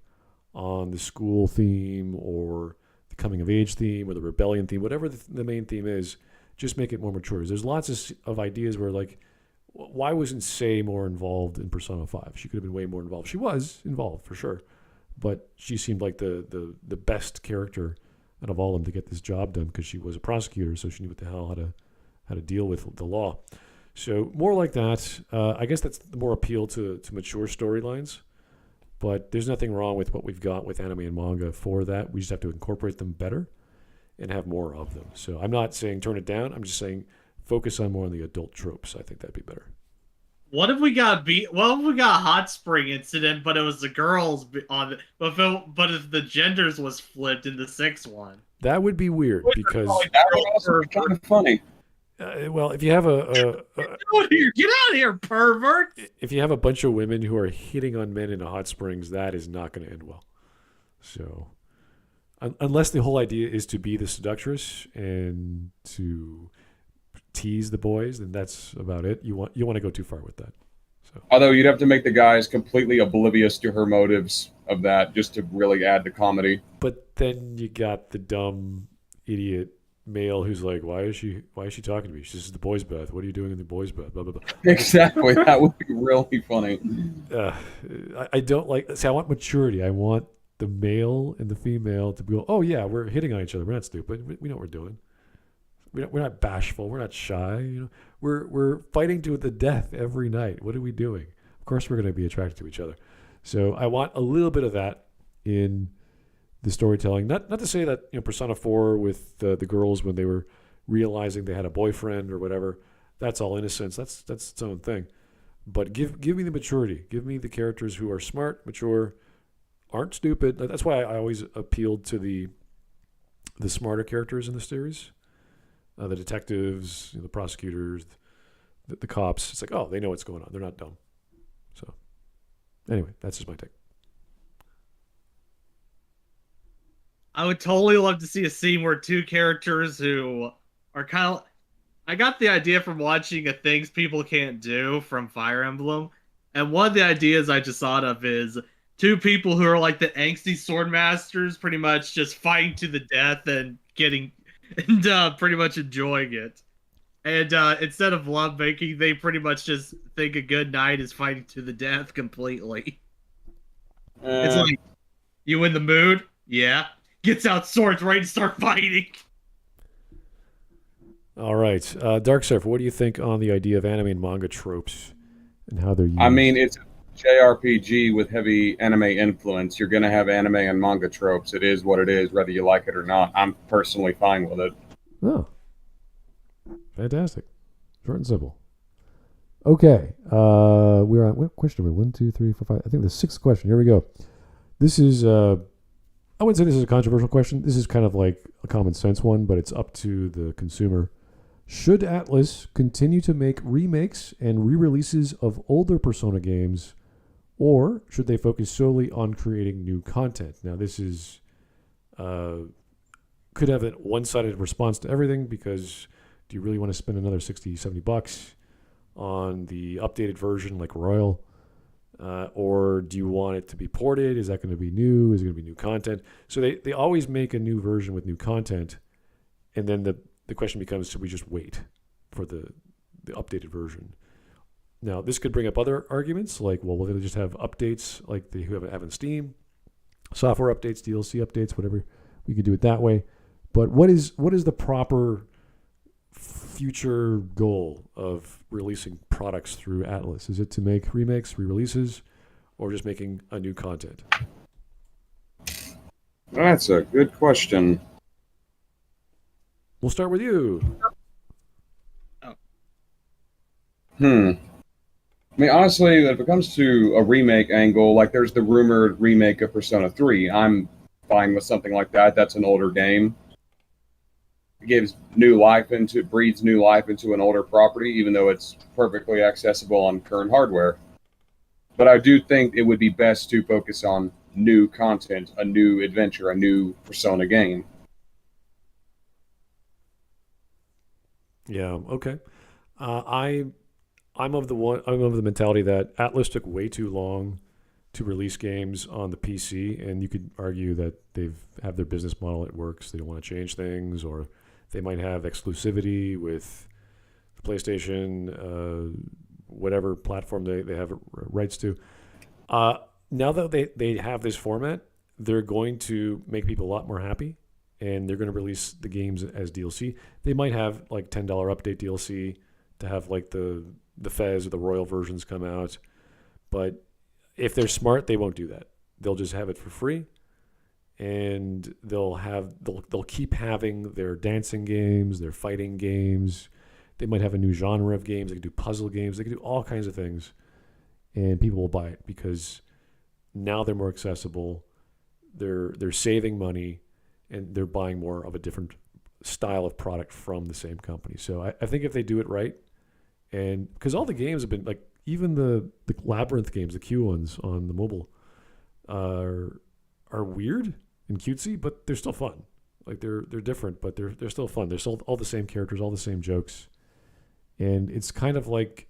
on the school theme or the coming of age theme or the rebellion theme, whatever the main theme is. Just make it more mature. There's lots of ideas where, like, why wasn't Sei more involved in Persona 5? She could have been way more involved. She was involved for sure, but she seemed like the best character out of all of them to get this job done because she was a prosecutor, so she knew what the hell how to deal with the law. So more like that. I guess that's the more appeal to mature storylines. But there's nothing wrong with what we've got with anime and manga for that. We just have to incorporate them better and have more of them. So I'm not saying turn it down. I'm just saying focus on more on the adult tropes. I think that'd be better. What if we got a hot spring incident, but it was the girls on it, but if the genders was flipped in the sixth one? That would be weird because That would also be kind of funny. well, if you have Get out of here, pervert! if you have a bunch of women who are hitting on men in a hot springs, that is not going to end well. So unless the whole idea is to be the seductress and to tease the boys, then that's about it. You want to go too far with that. So Although you'd have to make the guys completely oblivious to her motives of that just to really add to comedy. but then you got the dumb idiot male who's like, why is she talking to me? This is the boys' bath. What are you doing in the boys' bath? Blah blah blah. Exactly. That would be really funny. I don't like. See, I want maturity. I want the male and the female to go, oh yeah, we're hitting on each other. We're not stupid. We know what we're doing. We're not bashful. We're not shy. We're fighting to the death every night. What are we doing? Of course, we're going to be attracted to each other. So I want a little bit of that in the storytelling. Not to say that Persona 4 with the girls when they were realizing they had a boyfriend or whatever. That's all innocence. That's its own thing. But give me the maturity. Give me the characters who are smart, mature, aren't stupid. That's why I always appealed to the smarter characters in the series. The detectives, the prosecutors, the cops. It's like, oh, they know what's going on. They're not dumb. So, anyway, that's just my take. I would totally love to see a scene where two characters who are kind of... I got the idea from watching a Things People Can't Do from Fire Emblem, and one of the ideas I just thought of is two people who are like the angsty sword masters, pretty much just fighting to the death and pretty much enjoying it. And instead of lovemaking, they pretty much just think a good night is fighting to the death completely. It's like, you in the mood? Yeah. Gets out swords, ready to start fighting. All right. Dark Surfer, what do you think on the idea of anime and manga tropes and how they're used? I mean, it's a JRPG with heavy anime influence. You're going to have anime and manga tropes. It is what it is, whether you like it or not. I'm personally fine with it. Oh. Fantastic. Short and simple. Okay. We're on what question number 1, 2, 3, 4, 5. I think the sixth question. Here we go. This is I wouldn't say this is a controversial question. This is kind of like a common sense one, but it's up to the consumer Should Atlus continue to make remakes and re-releases of older Persona games, or should they focus solely on creating new content? Now, this is could have a one-sided response to everything, because do you really want to spend another $60-$70 on the updated version like Royal? Or do you want it to be ported? Is that going to be new? Is it going to be new content? So they always make a new version with new content, and then the question becomes, should we just wait for the updated version? Now, this could bring up other arguments, like, well, will they just have updates like they have in Steam? Software updates, DLC updates, whatever. We could do it that way. But what is the proper future goal of releasing products through Atlus? Is it to make remakes, re-releases, or just making a new content? That's a good question. We'll start with you. I mean, honestly, if it comes to a remake angle, like there's the rumored remake of Persona 3, I'm fine with something like that. That's an older game. It breathes new life into an older property, even though it's perfectly accessible on current hardware. But I do think it would be best to focus on new content, a new adventure, a new Persona game. Yeah. Okay. I'm of the mentality that Atlus took way too long to release games on the PC, and you could argue that have their business model, it works. They don't want to change things, or they might have exclusivity with PlayStation, whatever platform they have rights to. Now that they have this format, they're going to make people a lot more happy, and they're going to release the games as DLC. They might have like $10 update DLC to have like the Fez or the Royal versions come out. But if they're smart, they won't do that. They'll just have it for free, and they'll keep having their dancing games, their fighting games. They might have a new genre of games. They can do puzzle games. They can do all kinds of things, and people will buy it because now they're more accessible. They're saving money, and they're buying more of a different style of product from the same company. So I think if they do it right, and because all the games have been like, even the Labyrinth games, the Q ones on the mobile, are weird and cutesy, but they're still fun. Like they're different, but they're still fun. They're still all the same characters, all the same jokes, and it's kind of like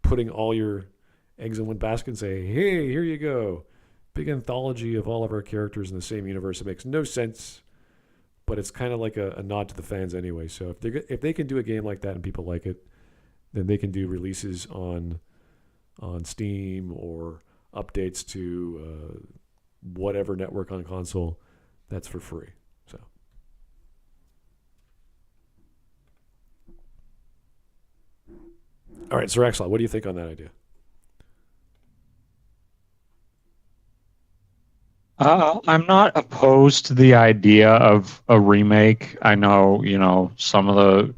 putting all your eggs in one basket and say, "Hey, here you go, big anthology of all of our characters in the same universe." It makes no sense, but it's kind of like a nod to the fans anyway. So if they can do a game like that and people like it, then they can do releases on Steam or updates to whatever network on console that's for free. So all right, Sir Axel, what do you think on that idea? I'm not opposed to the idea of a remake. I know, some of the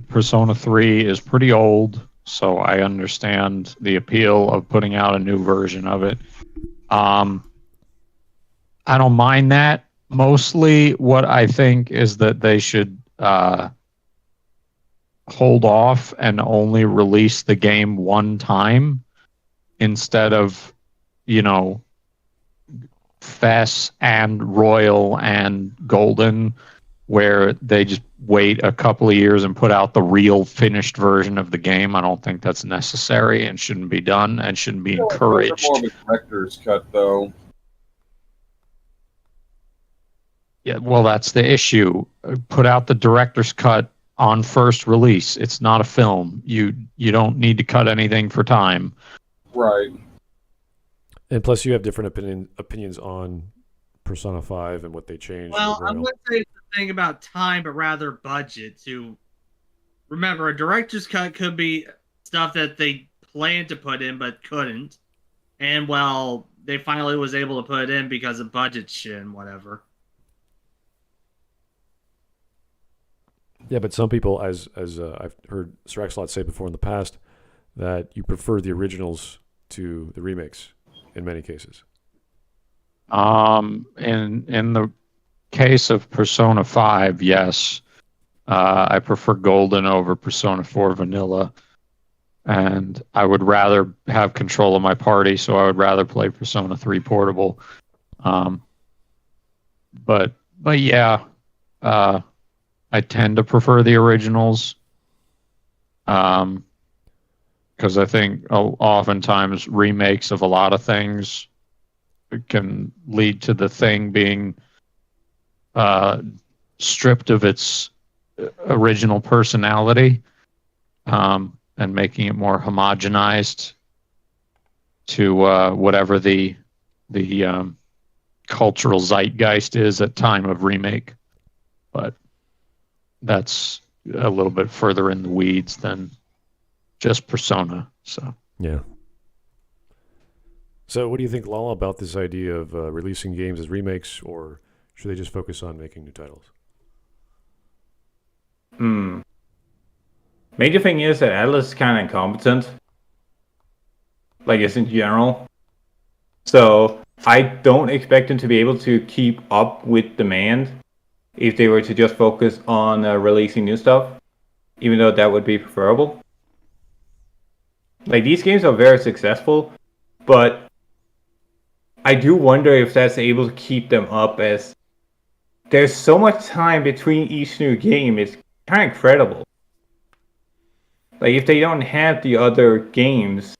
Persona 3 is pretty old, so I understand the appeal of putting out a new version of it. I don't mind that. Mostly what I think is that they should hold off and only release the game one time instead of, Fess and Royal and Golden, where they just wait a couple of years and put out the real finished version of the game. I don't think that's necessary and shouldn't be done and shouldn't be encouraged. More of a director's cut, though. Yeah, well, that's the issue. Put out the director's cut on first release. It's not a film. You don't need to cut anything for time. Right. And plus, you have different opinions on Persona 5 and what they changed. Well, I wouldn't say it's a thing about time, but rather budget. To remember, a director's cut could be stuff that they planned to put in but couldn't, and well, they finally was able to put it in because of budget shit and whatever. Yeah, but some people, as I've heard Sir Axelot say before in the past, that you prefer the originals to the remakes in many cases. In the case of Persona 5, yes. I prefer Golden over Persona 4 Vanilla. And I would rather have control of my party, so I would rather play Persona 3 Portable. But yeah, I tend to prefer the originals. Because I think oftentimes remakes of a lot of things can lead to the thing being stripped of its original personality, and making it more homogenized to whatever the cultural zeitgeist is at time of remake. But that's a little bit further in the weeds than just Persona. So Yeah. So what do you think, Lala, about this idea of releasing games as remakes, or should they just focus on making new titles? Major thing is that Atlus is kind of incompetent. Like, it's in general. So, I don't expect them to be able to keep up with demand if they were to just focus on releasing new stuff. Even though that would be preferable. Like, these games are very successful, but I do wonder if that's able to keep them up, as there's so much time between each new game. It's kind of incredible. Like, if they don't have the other games,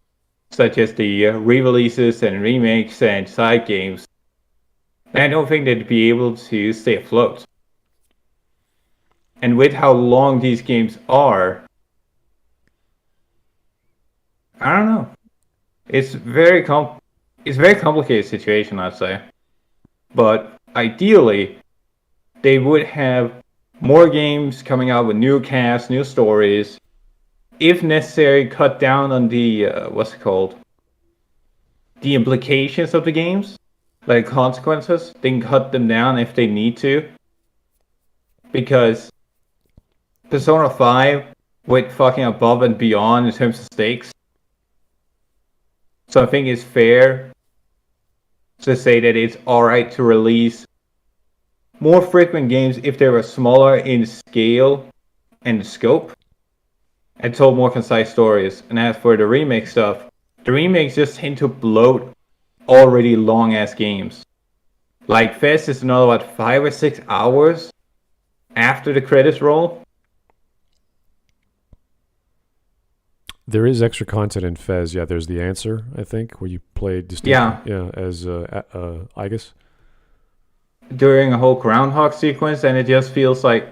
such as the re-releases and remakes and side games, then I don't think they'd be able to stay afloat. And with how long these games are, I don't know. It's very complicated situation, I'd say. But ideally, they would have more games coming out with new casts, new stories. If necessary, cut down on the the implications of the games, like consequences. They can cut them down if they need to, because Persona 5 went fucking above and beyond in terms of stakes. So I think it's fair to say that it's alright to release more frequent games if they were smaller in scale and scope, and told more concise stories. And as for the remake stuff, the remakes just tend to bloat already long ass games. Like, Fest is another 5 or 6 hours after the credits roll. There is extra content in Fez. Yeah, there's the answer, I think, where you play as Igus. During a whole groundhog sequence, and it just feels like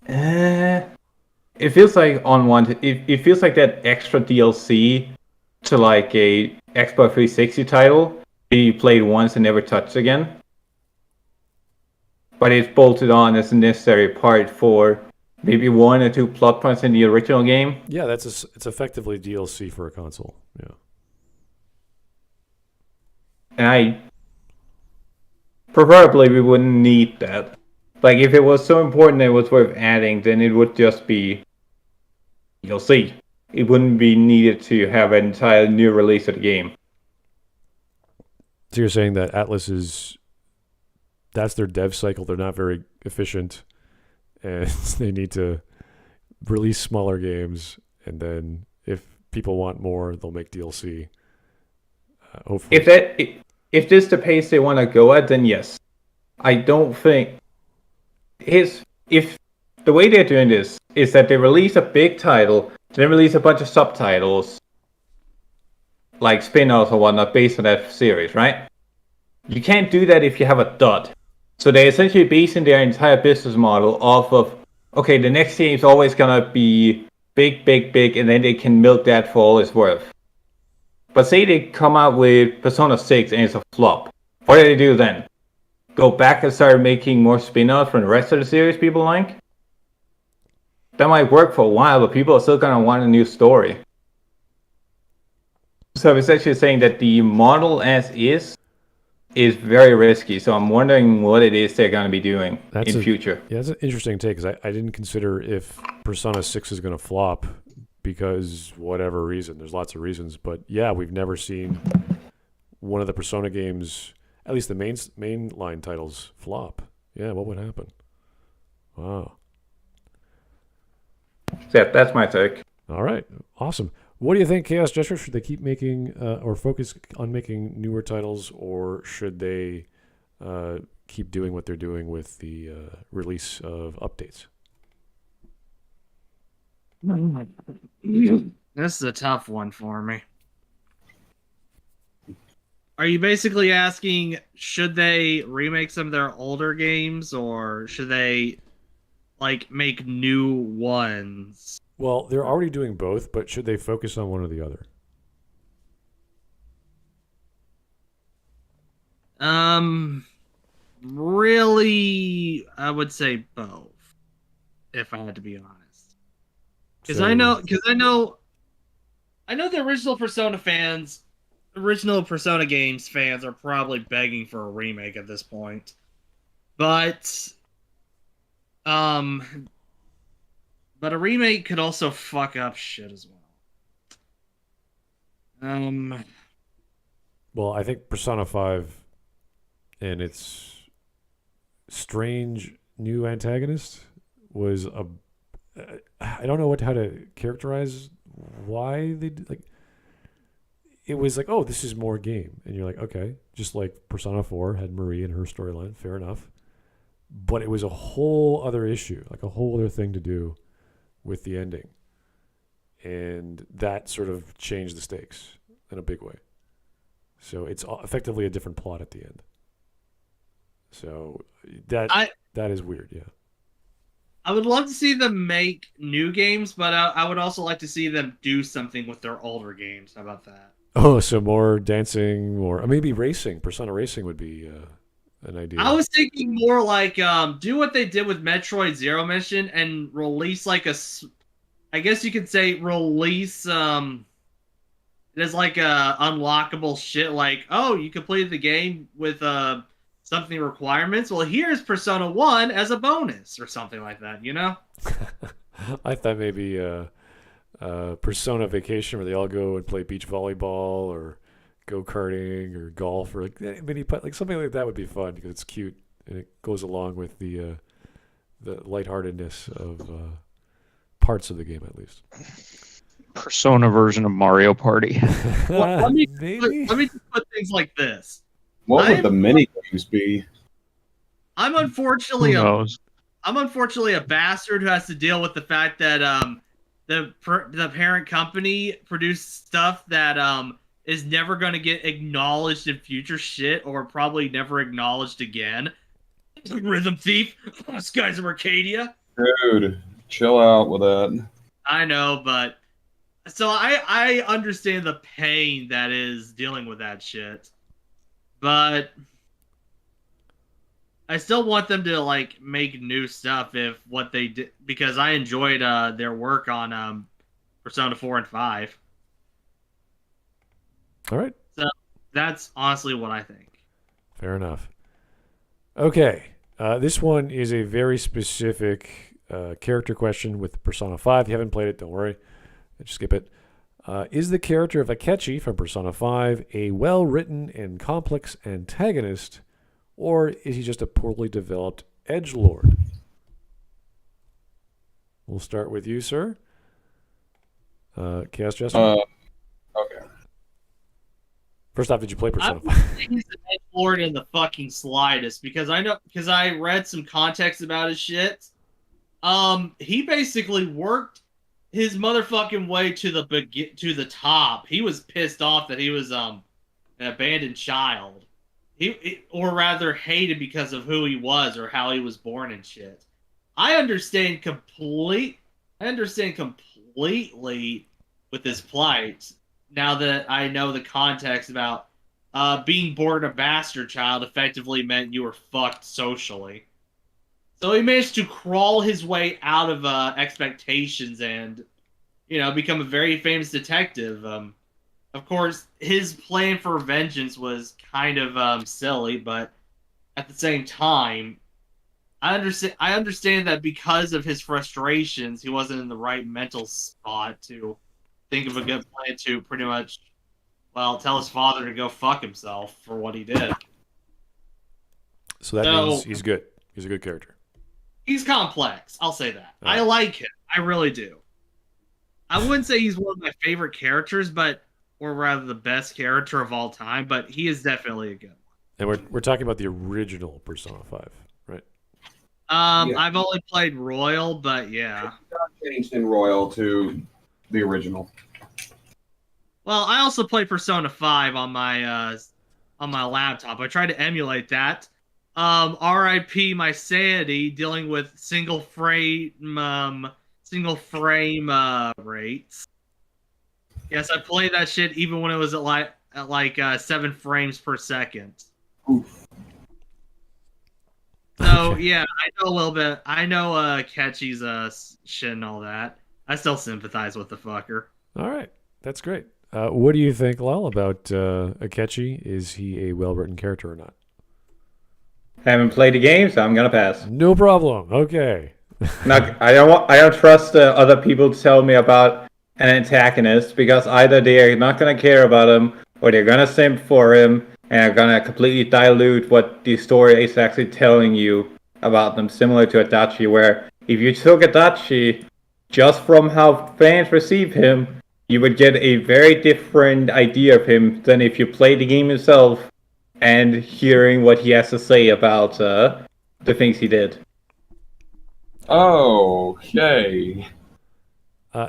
it feels like it feels like that extra DLC to like a Xbox 360 title that you played once and never touched again. But it's bolted on as a necessary part for maybe 1 or 2 plot points in the original game. Yeah, it's effectively DLC for a console. Yeah. And preferably we wouldn't need that. Like, if it was so important that it was worth adding, then it would just be DLC. It wouldn't be needed to have an entire new release of the game. So you're saying that that's their dev cycle. They're not very efficient, and they need to release smaller games, and then if people want more, they'll make DLC. Hopefully. If this is the pace they want to go at, then yes. I don't think if the way they're doing this is that they release a big title, then release a bunch of subtitles, like spin-offs or whatnot, based on that series, right? You can't do that if you have a dud. So they're essentially basing their entire business model off of, okay, the next game is always gonna be big, and then they can milk that for all it's worth. But say they come out with Persona 6 and it's a flop. What do they do then? Go back and start making more spin-offs from the rest of the series people like? That might work for a while, but people are still gonna want a new story. So I'm essentially saying that the model as is very risky. So I'm wondering what it is they're gonna be doing in future. Yeah, that's an interesting take, because I didn't consider if Persona 6 is going to flop because whatever reason. There's lots of reasons, but yeah, we've never seen one of the Persona games, at least the mainline titles, flop. Yeah, what would happen? Wow. So yeah, that's my take. All right, awesome. What do you think, Chaos Gesture? Should they keep making or focus on making newer titles, or should they keep doing what they're doing with the release of updates? This is a tough one for me. Are you basically asking, should they remake some of their older games, or should they like make new ones? Well, they're already doing both, but should they focus on one or the other? Really, I would say both, if I had to be honest. Because So- I know the original Persona games fans are probably begging for a remake at this point. But a remake could also fuck up shit as well. Well, I think Persona 5 and its strange new antagonist was a. I don't know how to characterize why they did, like. It was like, oh, this is more game, and you're like, okay, just like Persona 4 had Marie and her storyline, fair enough. But it was a whole other issue, like a whole other thing to do with the ending, and that sort of changed the stakes in a big way. So it's effectively a different plot at the end. So that is weird, yeah. I would love to see them make new games, but I would also like to see them do something with their older games. How about that? Oh, so more dancing, or maybe racing. Persona Racing would be an idea. I was thinking more like do what they did with Metroid Zero Mission and release like I guess you could say release there's like a unlockable shit like, oh, you completed the game with something requirements. Well, here's Persona 1 as a bonus or something like that, you know? I thought maybe Persona Vacation, where they all go and play beach volleyball or go-karting or golf or like mini putt, like something like that would be fun because it's cute and it goes along with the lightheartedness of parts of the game, at least. Persona version of Mario Party. Well, let me Maybe. just put things like this. What would I'm- the mini games be? I'm Who unfortunately knows? a bastard who has to deal with the fact that the parent company produced stuff that is never going to get acknowledged in future shit, or probably never acknowledged again. Rhythm Thief, Skies of Arcadia. Dude, chill out with that. I know, but so I understand the pain that is dealing with that shit, but I still want them to like make new stuff if what they did, because I enjoyed their work on Persona 4 and 5. All right. That's honestly what I think. Fair enough. Okay. This one is a very specific character question with Persona 5. If you haven't played it, don't worry. Just skip it. Is the character of Akechi from Persona 5 a well-written and complex antagonist, or is he just a poorly developed edgelord? We'll start with you, sir. Chaos Jester? Okay. First off, did you play Persona I 5? He's an edgelord in the fucking slightest, because I read some context about his shit. He basically worked his motherfucking way to the top. He was pissed off that he was an abandoned child. Or rather hated because of who he was or how he was born and shit. I understand completely with his plight now that I know the context about being born a bastard child effectively meant you were fucked socially. So he managed to crawl his way out of expectations and, become a very famous detective. Of course, his plan for vengeance was kind of silly, but at the same time, I understand that because of his frustrations, he wasn't in the right mental spot to think of a good plan to pretty much, tell his father to go fuck himself for what he did. So that means he's good. He's a good character. He's complex. I'll say that. All right. I like him. I really do. I wouldn't say he's one of my favorite characters, or rather the best character of all time, but he is definitely a good one. And we're talking about the original Persona 5, right? Yeah. I've only played Royal, but yeah. Changed in Royal to the original. Well, I also played Persona 5 on my laptop. I tried to emulate that. RIP my sanity dealing with single frame rates. Yes, I played that shit even when it was at like 7 frames per second. Oof. So yeah, I know a little bit. I know Akechi's shit and all that. I still sympathize with the fucker. All right, that's great. What do you think, Lal, about Akechi? Is he a well-written character or not? I haven't played the game, so I'm gonna pass. No problem. Okay. I don't trust other people to tell me about an antagonist because either they are not gonna care about him or they're gonna simp for him and are gonna completely dilute what the story is actually telling you about them. Similar to Adachi, where if you took Adachi just from how fans receive him, you would get a very different idea of him than if you played the game yourself and hearing what he has to say about the things he did. Okay.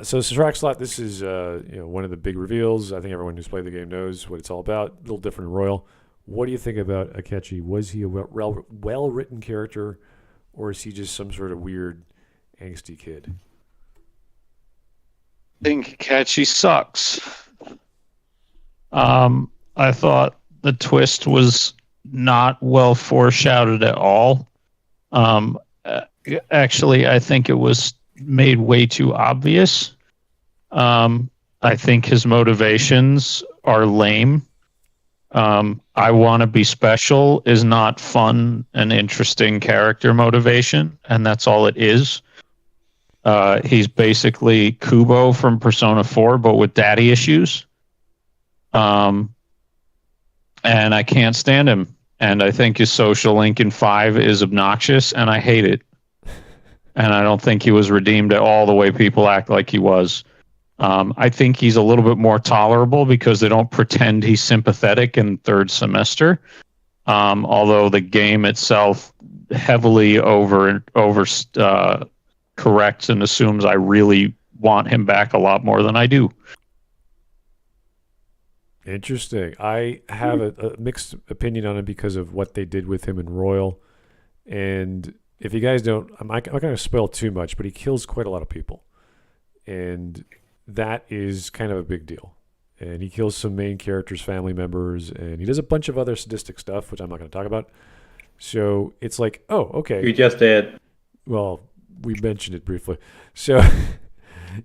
So Slot, this is one of the big reveals. I think everyone who's played the game knows what it's all about. A little different in Royal. What do you think about Akechi? Was he a well-written character, or is he just some sort of weird, angsty kid? I think Akechi sucks. I thought the twist was not well foreshadowed at all. Actually, I think it was made way too obvious. I think his motivations are lame. I want to be special is not fun and interesting character motivation, and that's all it is. He's basically Kubo from Persona 4, but with daddy issues. And I can't stand him. And I think his social link in 5 is obnoxious, and I hate it. And I don't think he was redeemed at all the way people act like he was. I think he's a little bit more tolerable because they don't pretend he's sympathetic in 3rd semester. Although the game itself heavily corrects and assumes I really want him back a lot more than I do. Interesting. I have a mixed opinion on it because of what they did with him in Royal. And if you guys don't, I'm not going to spoil too much, but he kills quite a lot of people. And that is kind of a big deal. And he kills some main characters' family members, and he does a bunch of other sadistic stuff, which I'm not going to talk about. So it's like, oh, okay. You just did. Well, we mentioned it briefly. So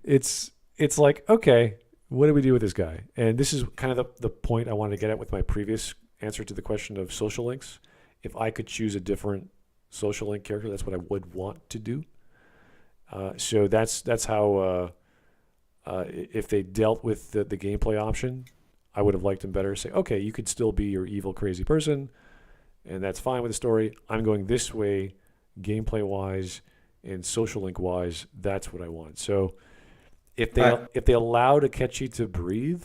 it's like, okay, what do we do with this guy? And this is kind of the point I wanted to get at with my previous answer to the question of social links. If I could choose a different social link character, that's what I would want to do. So that's how if they dealt with the gameplay option, I would have liked him better. Say, okay, you could still be your evil, crazy person, and that's fine with the story. I'm going this way, gameplay-wise and social link-wise. That's what I want. So if they allowed Akechi to breathe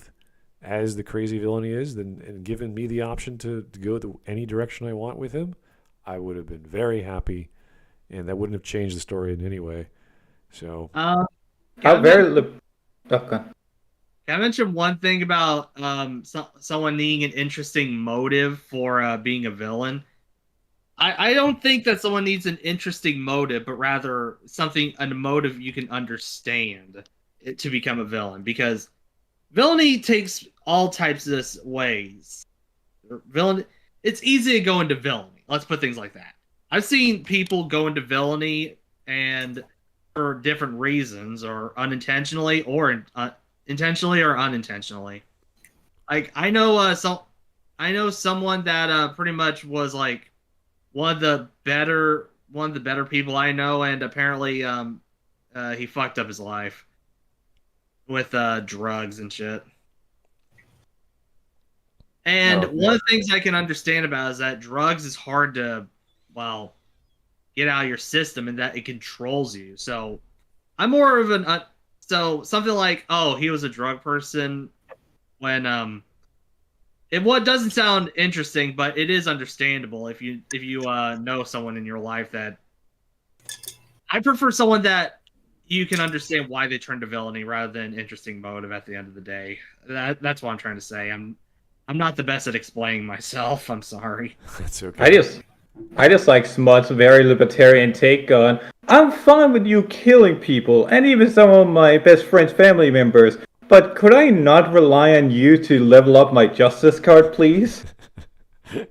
as the crazy villain he is, and given me the option to go any direction I want with him, I would have been very happy, and that wouldn't have changed the story in any way. So Okay. Can I mention one thing about someone needing an interesting motive for being a villain? I don't think that someone needs an interesting motive, but rather a motive you can understand to become a villain. Because villainy takes all types of ways. It's easy to go into villainy. Let's put things like that. I've seen people go into villainy and for different reasons, or unintentionally, or intentionally or unintentionally. Like I know someone that pretty much was like one of the better people I know, and apparently he fucked up his life with drugs and shit. And one of the things I can understand about is that drugs is hard to, get out of your system, and that it controls you. So I'm more of So something like, oh, he was a drug person when what doesn't sound interesting, but it is understandable if you know someone in your life that. I prefer someone that you can understand why they turned to villainy rather than interesting motive at the end of the day. That's what I'm trying to say. I'm not the best at explaining myself. I'm sorry. That's okay. I just like Smut's very libertarian take on, I'm fine with you killing people, and even some of my best friend's family members, but could I not rely on you to level up my justice card, please?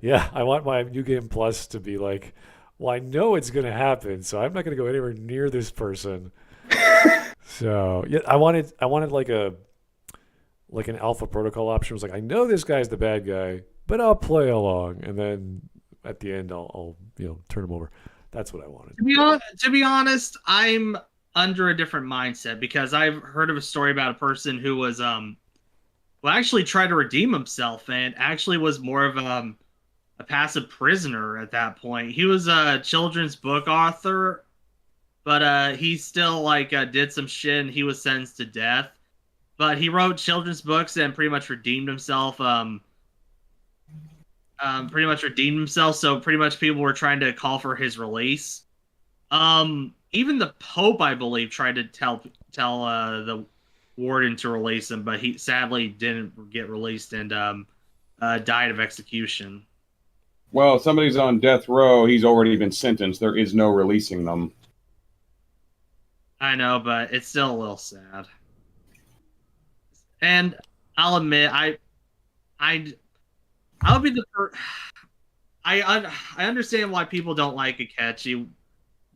Yeah, I want my New Game Plus to be like, well, I know it's going to happen, so I'm not going to go anywhere near this person. So yeah, I wanted like an alpha protocol option. It was like, I know this guy's the bad guy, but I'll play along, and then at the end I'll turn him over. That's what I wanted. To be honest, I'm under a different mindset because I've heard of a story about a person who was actually tried to redeem himself and actually was more of a passive prisoner at that point. He was a children's book author, but he still did some shit and he was sentenced to death. But he wrote children's books and pretty much redeemed himself. So pretty much people were trying to call for his release. Even the Pope, I believe, tried to tell the warden to release him, but he sadly didn't get released and died of execution. Well, if somebody's on death row, he's already been sentenced. There is no releasing them. I know, but it's still a little sad. And I'll admit, I'll be the first. I understand why people don't like Akechi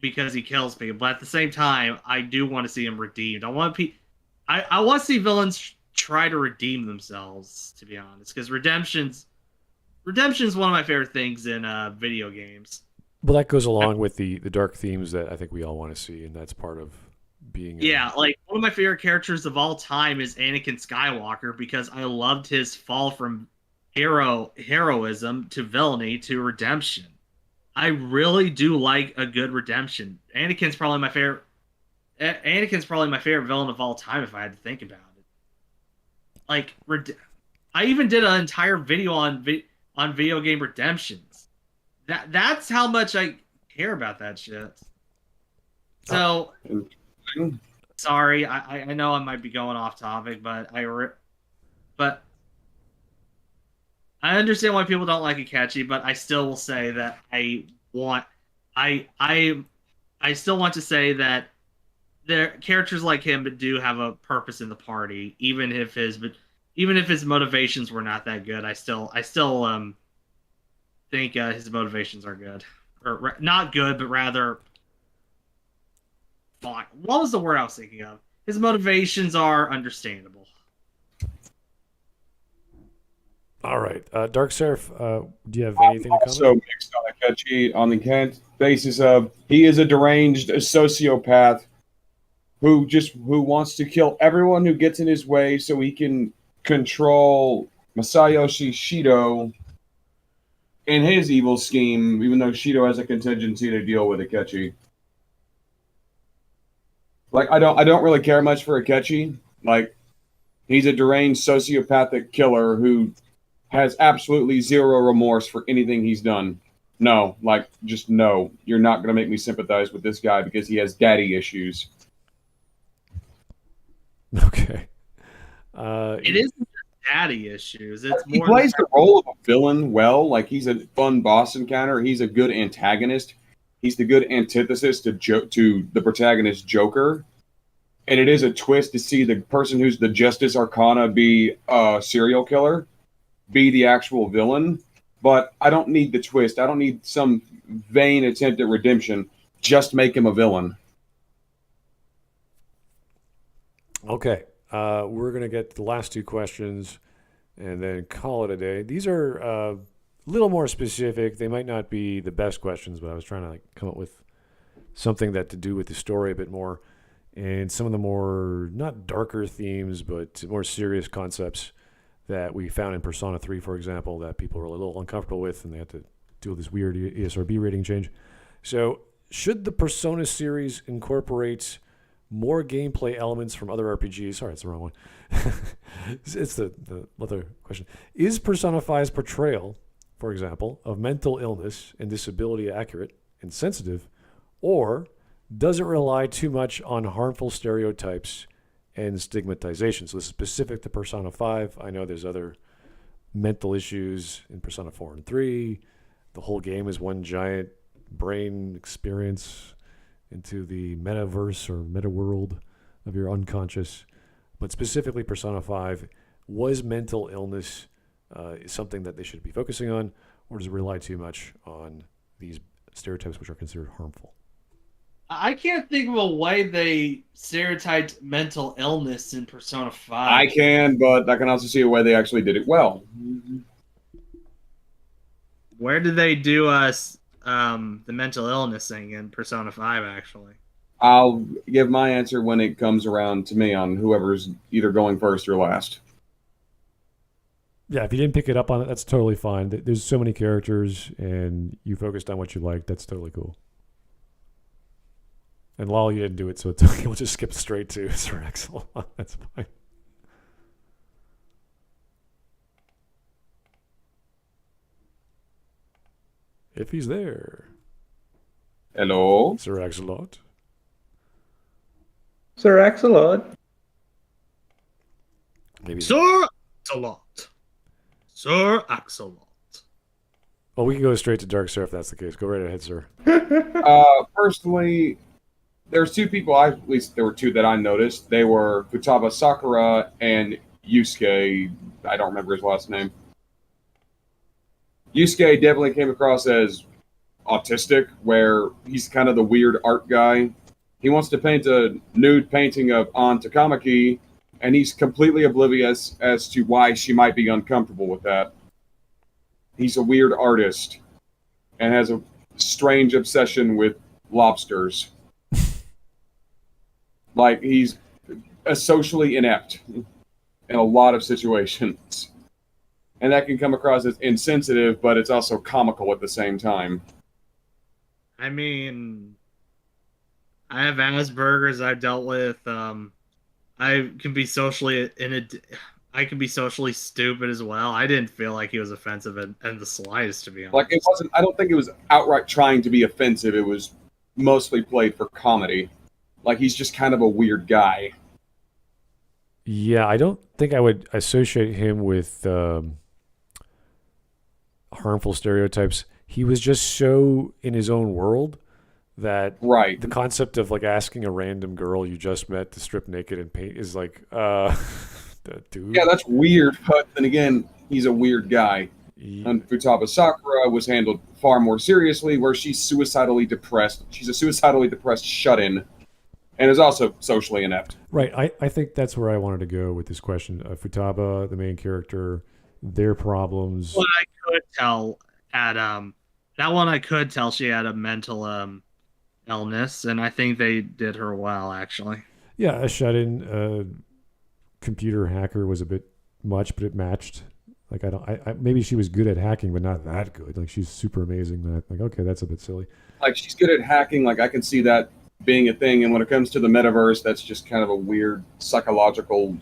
because he kills people, but at the same time, I do want to see him redeemed. I want to see villains try to redeem themselves, to be honest, because redemption is one of my favorite things in video games. Well, that goes along with the dark themes that I think we all want to see, and that's part of being. Yeah, like one of my favorite characters of all time is Anakin Skywalker because I loved his fall from heroism to villainy to redemption. I really do like a good redemption. Anakin's probably my favorite villain of all time if I had to think about it. Like, I even did an entire video on video game redemptions. That's how much I care about that shit. So, sorry, I know I might be going off topic, but I understand why people don't like Akechi, but I still will say that I still want to say that there characters like him do have a purpose in the party, even if his motivations were not that good. I still think his motivations are good, or not good, but rather fine. What was the word I was thinking of? His motivations are understandable. All right, Dark Seraph, do you have anything to comment? Also mixed on Akechi on the basis of he is a deranged sociopath who wants to kill everyone who gets in his way so he can control Masayoshi Shido in his evil scheme, even though Shido has a contingency to deal with Akechi. Like, I don't really care much for Akechi. Like, he's a deranged sociopathic killer who has absolutely zero remorse for anything he's done. No, just no. You're not going to make me sympathize with this guy because he has daddy issues. Okay. It isn't just daddy issues. It's He more plays the role of a villain well. Like, he's a fun boss encounter. He's a good antagonist. He's the good antithesis to the protagonist Joker. And it is a twist to see the person who's the Justice Arcana be a serial killer, be the actual villain. But I don't need the twist. I don't need some vain attempt at redemption. Just make him a villain. Okay. We're going to get the last two questions and then call it a day. These are a little more specific. They might not be the best questions, but I was trying to come up with something that to do with the story a bit more. And some of the more, not darker themes, but more serious concepts that we found in Persona 3, for example, that people were a little uncomfortable with, and they had to do this weird ESRB rating change. So, should the Persona series incorporate more gameplay elements from other RPGs. Sorry, it's the wrong one. It's the other question. Is Persona 5's portrayal, for example, of mental illness and disability accurate and sensitive, or does it rely too much on harmful stereotypes and stigmatization? So this is specific to Persona 5. I know there's other mental issues in Persona 4 and 3. The whole game is one giant brain experience into the metaverse or meta world of your unconscious. But specifically Persona 5, was mental illness something that they should be focusing on, or does it rely too much on these stereotypes which are considered harmful? I can't think of a way they stereotyped mental illness in Persona 5. I can, but I can also see a way they actually did it well. Where did they do the mental illness thing in Persona 5, actually? I'll give my answer when it comes around to me on whoever's either going first or last. Yeah, if you didn't pick it up on it, that's totally fine. There's so many characters, and you focused on what you liked. That's totally cool. And Lol, you didn't do it, so it's okay. We'll just skip straight to Sir Axel. That's fine. If he's there. Hello? Sir Axelot. Sir Axelot. Maybe. Sir Axelot. Sir Axelot. Well, we can go straight to Dark Sir if that's the case. Go right ahead, sir. Personally, there's two people, at least there were two that I noticed. They were Futaba Sakura and Yusuke. I don't remember his last name. Yusuke definitely came across as autistic, where he's kind of the weird art guy. He wants to paint a nude painting of An Takamaki, and he's completely oblivious as to why she might be uncomfortable with that. He's a weird artist and has a strange obsession with lobsters. Like, he's socially inept in a lot of situations. And that can come across as insensitive, but it's also comical at the same time. I mean, I have Asperger's I've dealt with. I can be socially I can be socially stupid as well. I didn't feel like he was offensive in the slightest, to be honest. Like, it wasn't, I don't think it was outright trying to be offensive. It was mostly played for comedy. Like, he's just kind of a weird guy. Yeah, I don't think I would associate him with harmful stereotypes. He was just so in his own world that Right. the concept of like asking a random girl you just met to strip naked and paint is like, dude. Yeah, that's weird, but then again, he's a weird guy. Yeah. And Futaba Sakura was handled far more seriously, where she's suicidally depressed. She's a suicidally depressed shut-in, and is also socially inept. Right. I think that's where I wanted to go with this question. Futaba, the main character, their problems. What I could tell at that one, I could tell she had a mental illness, and I think they did her well, actually. Yeah, a shut-in computer hacker was a bit much, but it matched. Like, I maybe she was good at hacking, but not that good. Like, she's super amazing. That, like, okay, that's a bit silly. Like, she's good at hacking. Like, I can see that being a thing. And when it comes to the metaverse, that's just kind of a weird psychological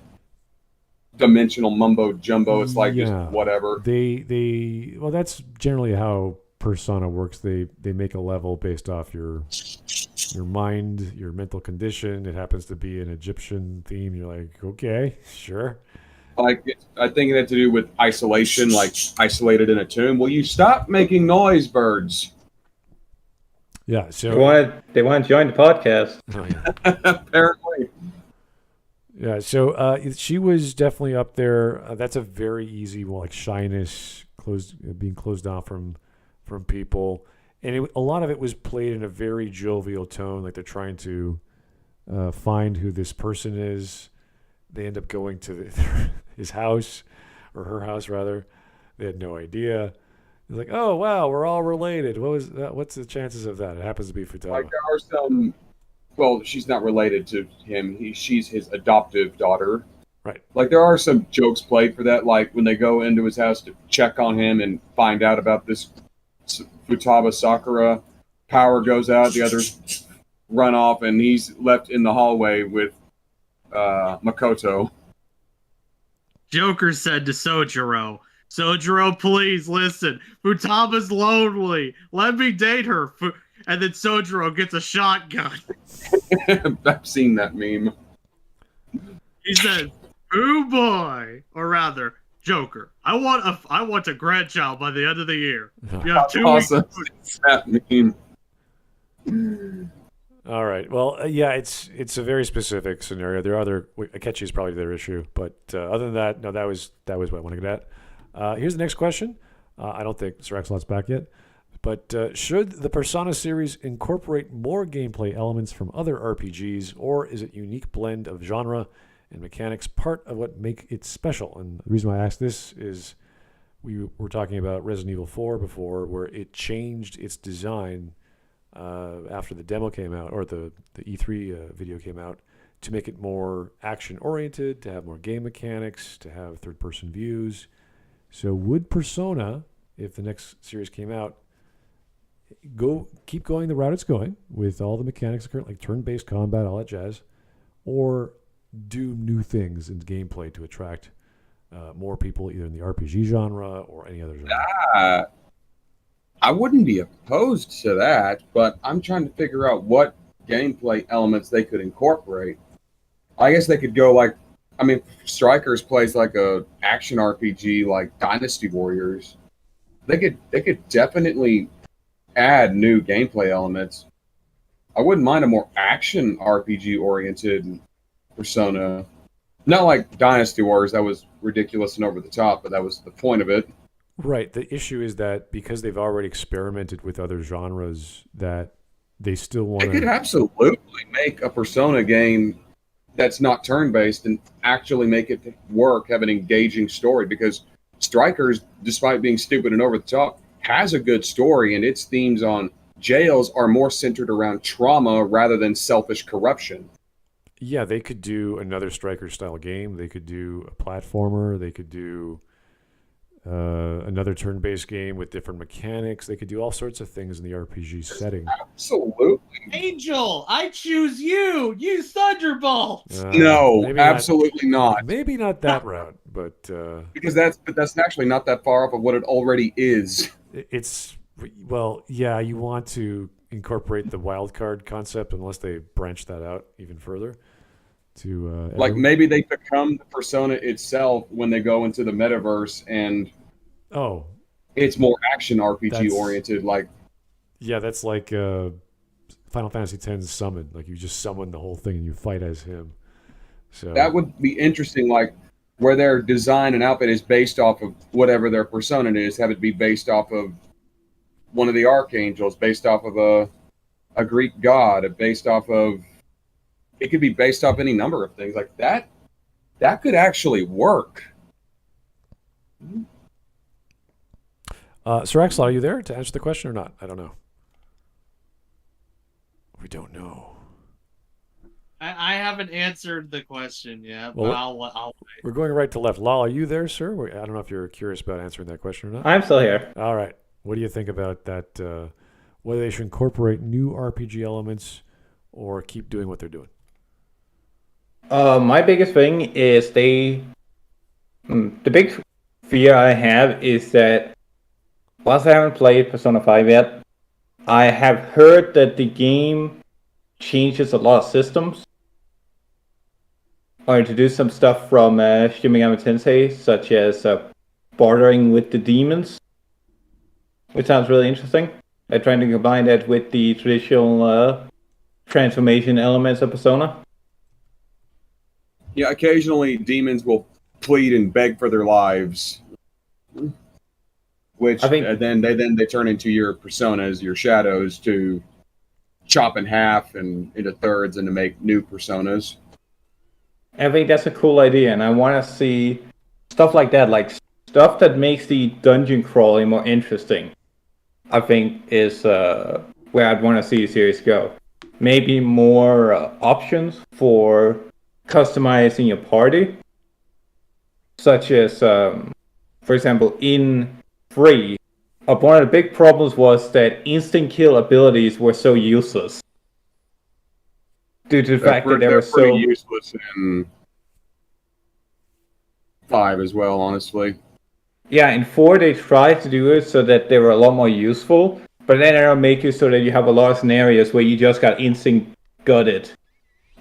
dimensional mumbo jumbo. It's like just whatever. Well, that's generally how Persona works. They make a level based off your mind, your mental condition. It happens to be an Egyptian theme. You're like, okay, sure. Like, I think it had to do with isolation, like isolated in a tomb. Will you stop making noise, birds? Yeah, so They want to join the podcast. oh, yeah. Apparently. Yeah, so she was definitely up there. That's a very easy one, like shyness, being closed off from people, and a lot of it was played in a very jovial tone, like they're trying to find who this person is. They end up going to his house, or her house rather. They had no idea. It's like, oh wow, we're all related. What's the chances of that? It happens to be Futaba. Like, there are some. Well, she's not related to him. She's his adoptive daughter. Right. Like, there are some jokes played for that. Like, when they go into his house to check on him and find out about this Futaba Sakura, power goes out. The other run off and he's left in the hallway with Makoto. Joker said to Sojiro, Sojiro, please listen. Futama's lonely. Let me date her. And then Sojiro gets a shotgun. I've seen that meme. He says, "Boo boy," or rather, Joker. I want a grandchild by the end of the year. You have 2 weeks. Also, that meme. All right. Well, yeah, it's a very specific scenario. There are other Akechi is probably their issue, but other than that, no, that was what I want to get at. Here's the next question. I don't think Sir Axelot's back yet, but should the Persona series incorporate more gameplay elements from other RPGs, or is it unique blend of genre and mechanics part of what make it special? And the reason why I ask this is we were talking about Resident Evil 4 before, where it changed its design after the demo came out, or the E3 video came out, to make it more action-oriented, to have more game mechanics, to have third-person views. So would Persona, if the next series came out, keep going the route it's going with all the mechanics currently, like turn-based combat, all that jazz, or do new things in gameplay to attract more people either in the RPG genre or any other genre? I wouldn't be opposed to that, but I'm trying to figure out what gameplay elements they could incorporate. I guess they could go like, I mean, Strikers plays like a action RPG like Dynasty Warriors. They could definitely add new gameplay elements. I wouldn't mind a more action RPG oriented Persona. Not like Dynasty Warriors, that was ridiculous and over the top, but that was the point of it. Right. The issue is that because they've already experimented with other genres, that they still want to... They could absolutely make a Persona game that's not turn-based and actually make it work, have an engaging story, because Strikers, despite being stupid and over the top, has a good story, and its themes on jails are more centered around trauma rather than selfish corruption. Yeah, they could do another Striker-style game. They could do a platformer. They could do... another turn-based game with different mechanics. They could do all sorts of things in the RPG setting. Absolutely. Angel, I choose you. Use Thunderbolt. No, maybe absolutely not. Maybe not that route, but Because that's actually not that far off of what it already is. it's yeah. You want to incorporate the wild card concept unless they branch that out even further. To like maybe they become the Persona itself when they go into the metaverse, and it's more action RPG oriented. Like, yeah, that's like Final Fantasy X summon. Like you just summon the whole thing and you fight as him. So that would be interesting. Like where their design and outfit is based off of whatever their persona is, have it be based off of one of the archangels, based off of a Greek god, based off of. It could be based off any number of things like that. That could actually work. Sir Axel, are you there to answer the question or not? I don't know. We don't know. I haven't answered the question yet, Well, but I'll wait. We're going right to left. Lal, are you there, sir? I don't know if you're curious about answering that question or not. I'm still here. All right. What do you think about that? Whether they should incorporate new RPG elements or keep doing what they're doing? My biggest thing is the big fear I have is that whilst I haven't played Persona 5 yet, I have heard that the game changes a lot of systems or introduce some stuff from Shin Megami Tensei, such as bartering with the demons, which sounds really interesting. They're trying to combine that with the traditional transformation elements of Persona. Yeah, occasionally demons will plead and beg for their lives, which I think, then they turn into your personas, your shadows, to chop in half and into thirds and to make new personas. I think that's a cool idea, and I want to see stuff like that, like stuff that makes the dungeon crawling more interesting. I think is where I'd want to see the series go. Maybe more options for customizing your party, such as, for example, in 3, one of the big problems was that instant kill abilities were so useless. due to the fact that they were pretty so useless in 5 as well, honestly. Yeah, in 4 they tried to do it so that they were a lot more useful, but then they'll make it so that you have a lot of scenarios where you just got instant gutted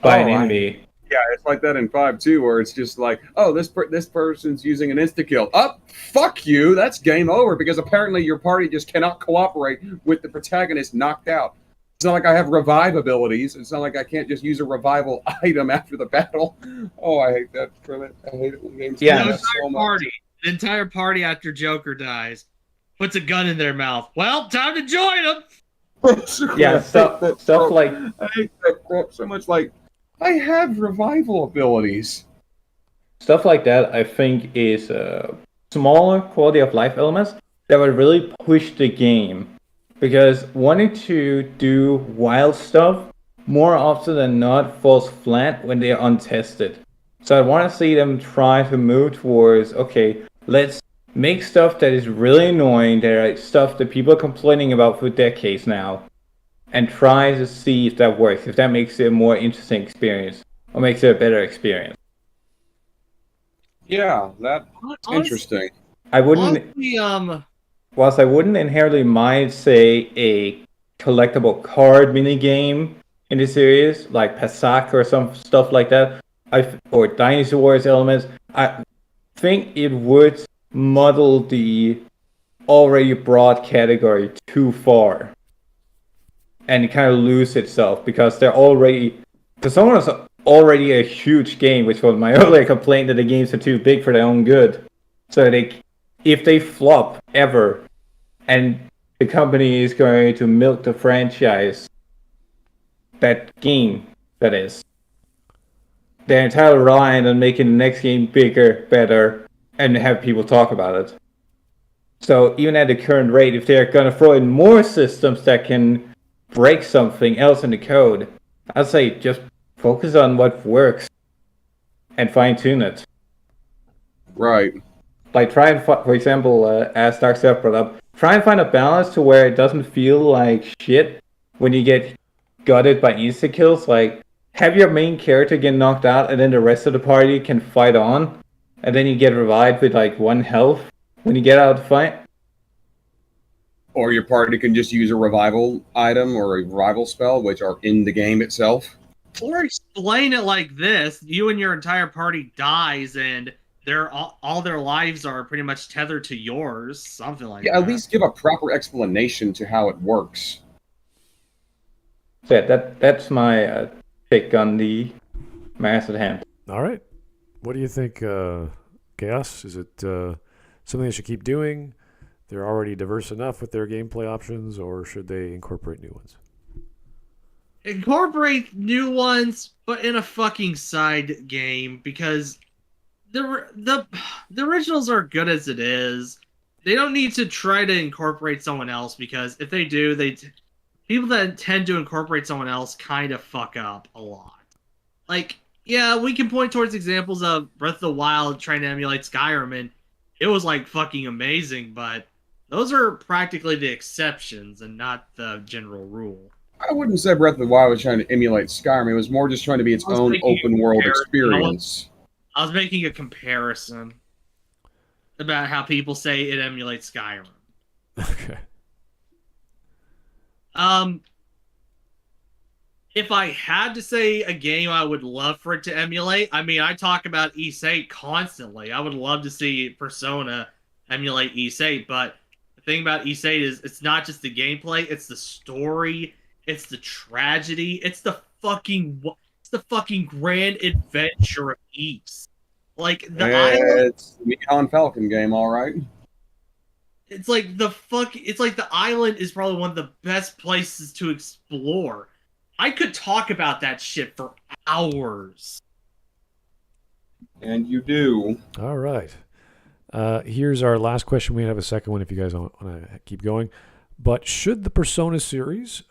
by an enemy. Yeah, it's like that in 5 too, where it's just like, oh, this person's using an insta kill. Fuck you! That's game over because apparently your party just cannot cooperate with the protagonist knocked out. It's not like I have revive abilities. It's not like I can't just use a revival item after the battle. Oh, I hate that from it. I hate it when games do Yeah, the that so much. party, the entire party after Joker dies, puts a gun in their mouth. Well, time to join them. Yeah, stuff like I hate that crap so much. Like, I have revival abilities. stuff like that. I think is smaller quality of life elements that would really push the game, because wanting to do wild stuff more often than not falls flat when they are untested. So I want to see them try to move towards, okay, let's make stuff that is really annoying, that are stuff that people are complaining about for decades now, and try to see if that works, if that makes it a more interesting experience, or makes it a better experience. Yeah, that's Honestly- interesting. I wouldn't, Honestly, whilst I wouldn't inherently mind, say, a collectible card minigame in the series, like Pasak or some stuff like that, or Dynasty Wars elements, I think it would muddle the already broad category too far and kind of lose itself, because Persona is already a huge game, which was my earlier complaint that the games are too big for their own good. So if they flop ever, and the company is going to milk the franchise, that game, that is, they're entirely reliant on making the next game bigger, better, and have people talk about it. So even at the current rate, if they're going to throw in more systems that can break something else in the code, I'd say just focus on what works and fine-tune it. Right. Like try and, for example, as Dark Self brought up, try and find a balance to where it doesn't feel like shit when you get gutted by insta-kills. Like, have your main character get knocked out and then the rest of the party can fight on, and then you get revived with like 1 health when you get out of the fight. Or your party can just use a revival item or a revival spell, which are in the game itself. or explain it like this: you and your entire party dies, and all their lives are pretty much tethered to yours. Something like Yeah, that. at least give a proper explanation to how it works. So yeah, that's my take on the mass at hand. All right. What do you think, Chaos? Is it something they should keep doing? They're already diverse enough with their gameplay options, or should they incorporate new ones? Incorporate new ones, but in a fucking side game, because the originals are good as it is. They don't need to try to incorporate someone else, because if they do, people that tend to incorporate someone else kind of fuck up a lot. Like, yeah, we can point towards examples of Breath of the Wild trying to emulate Skyrim, and it was like fucking amazing, but those are practically the exceptions and not the general rule. I wouldn't say Breath of the Wild was trying to emulate Skyrim. It was more just trying to be its I was own thinking open world compare- experience. I was making a comparison about how people say it emulates Skyrim. Okay. If I had to say a game I would love for it to emulate, I mean, I talk about Ys 8 constantly. I would love to see Persona emulate Ys 8, but the thing about Ys 8 is it's not just the gameplay, it's the story, it's the tragedy, it's the fucking grand adventure of Ys. Like the island, It's the Neon Falcon game, all right. it's like the island is probably one of the best places to explore. I could talk about that shit for hours. And you do. All right. Here's our last question. We have a second one if you guys want to keep going. But should the Persona series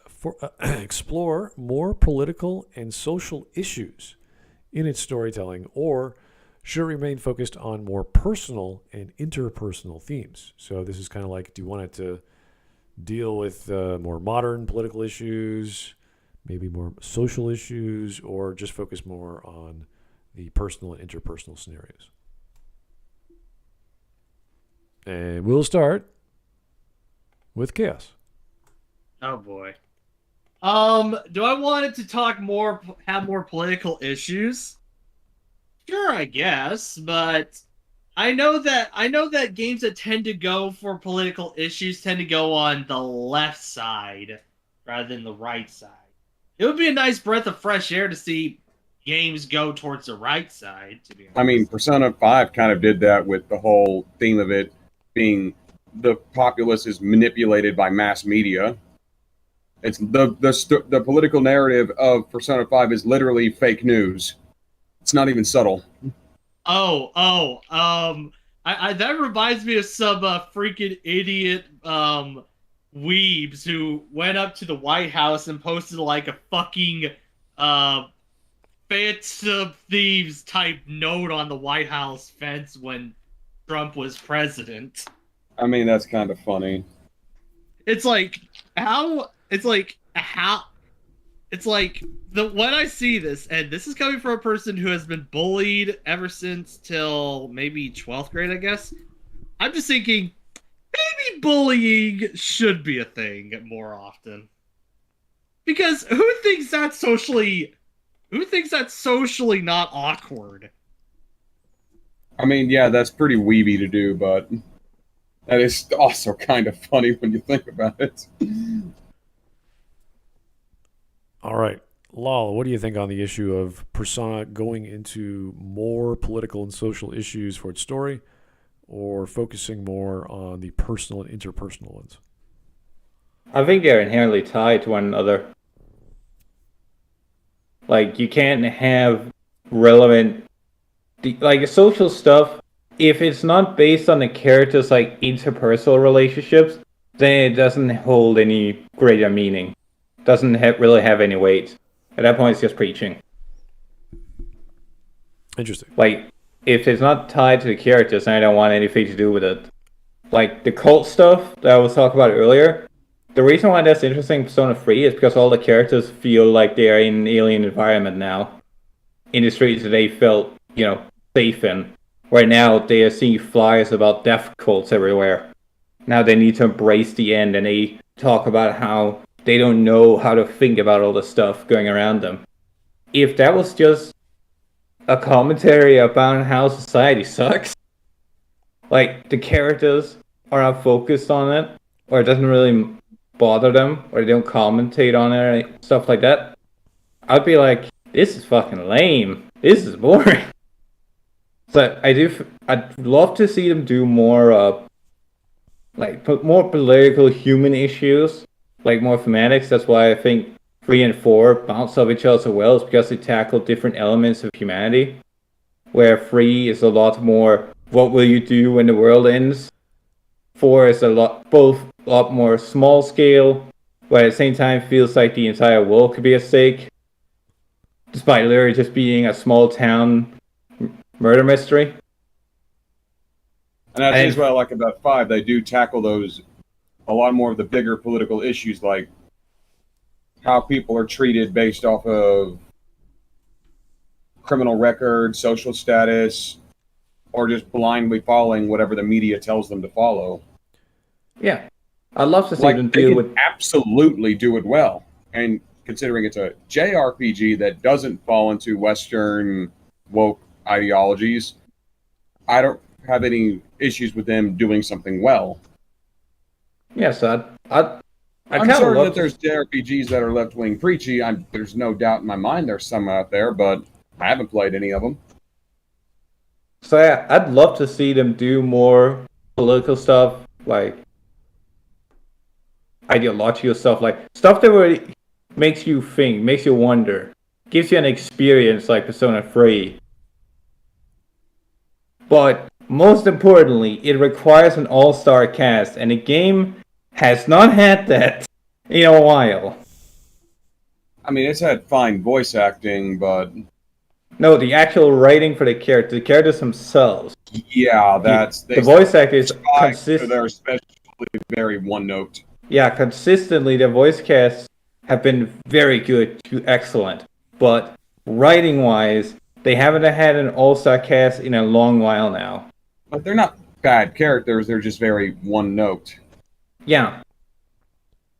explore more political and social issues in its storytelling, or should it remain focused on more personal and interpersonal themes? So this is kind of like, do you want it to deal with more modern political issues, maybe more social issues, or just focus more on the personal and interpersonal scenarios? And we'll start with Chaos. Oh boy. Do I want it to talk more, have more political issues? Sure, I guess, but I know that games that tend to go for political issues tend to go on the left side rather than the right side. It would be a nice breath of fresh air to see games go towards the right side, to be honest. I mean, Persona 5 kind of did that with the whole theme of it being the populace is manipulated by mass media. It's the political narrative of Persona 5 is literally fake news. It's not even subtle. That reminds me of some freaking idiot weebs who went up to the White House and posted like a fucking Phantom Thieves type note on the White House fence when Trump was president. I mean, that's kind of funny. It's like when I see this, and this is coming from a person who has been bullied ever since till maybe 12th grade, I guess. I'm just thinking, maybe bullying should be a thing more often. Because who thinks that's socially not awkward? I mean, yeah, that's pretty weeby to do, but that is also kind of funny when you think about it. All right. Lal, what do you think on the issue of Persona going into more political and social issues for its story, or focusing more on the personal and interpersonal ones? I think they're inherently tied to one another. Like, you can't have relevant, like, social stuff, if it's not based on the characters' like interpersonal relationships, then it doesn't hold any greater meaning. Doesn't really have any weight. At that point, it's just preaching. Interesting. Like, if it's not tied to the characters, then I don't want anything to do with it. Like, the cult stuff that I was talking about earlier, the reason why that's interesting in Persona 3 is because all the characters feel like they are in an alien environment now. In the streets that they felt, safe in. Right now, they are seeing flyers about death cults everywhere. Now they need to embrace the end, and they talk about how they don't know how to think about all the stuff going around them. If that was just a commentary about how society sucks, like, the characters are not focused on it, or it doesn't really bother them, or they don't commentate on it, or stuff like that, I'd be like, this is fucking lame. This is boring. So I'd love to see them do more, put more political human issues, like more thematics. That's why I think 3 and 4 bounce off each other so well, is because they tackle different elements of humanity. Where 3 is a lot more, what will you do when the world ends? 4 is a lot more small scale, but at the same time feels like the entire world could be at stake, despite literally just being a small town murder mystery. And that's what I like about 5. They do tackle a lot more of the bigger political issues, like how people are treated based off of criminal record, social status, or just blindly following whatever the media tells them to follow. Yeah. I'd love to see them they deal can with... absolutely do it well. And considering it's a JRPG that doesn't fall into Western woke ideologies, I don't have any issues with them doing something well. Yes, I'm certain that there's JRPGs that are left-wing preachy. There's no doubt in my mind there's some out there, but I haven't played any of them. So yeah, I'd love to see them do more political stuff, like ideological stuff, like stuff that really makes you think, makes you wonder, gives you an experience like Persona 3. But most importantly, it requires an all-star cast, and the game has not had that in a while. I mean, it's had fine voice acting, but... No, the actual writing for the characters themselves. Yeah, the voice acting is consistent. They're especially very one-note. Yeah, consistently the voice cast have been very good to excellent. But writing-wise, they haven't had an all-star cast in a long while now. But they're not bad characters. They're just very one-note. Yeah.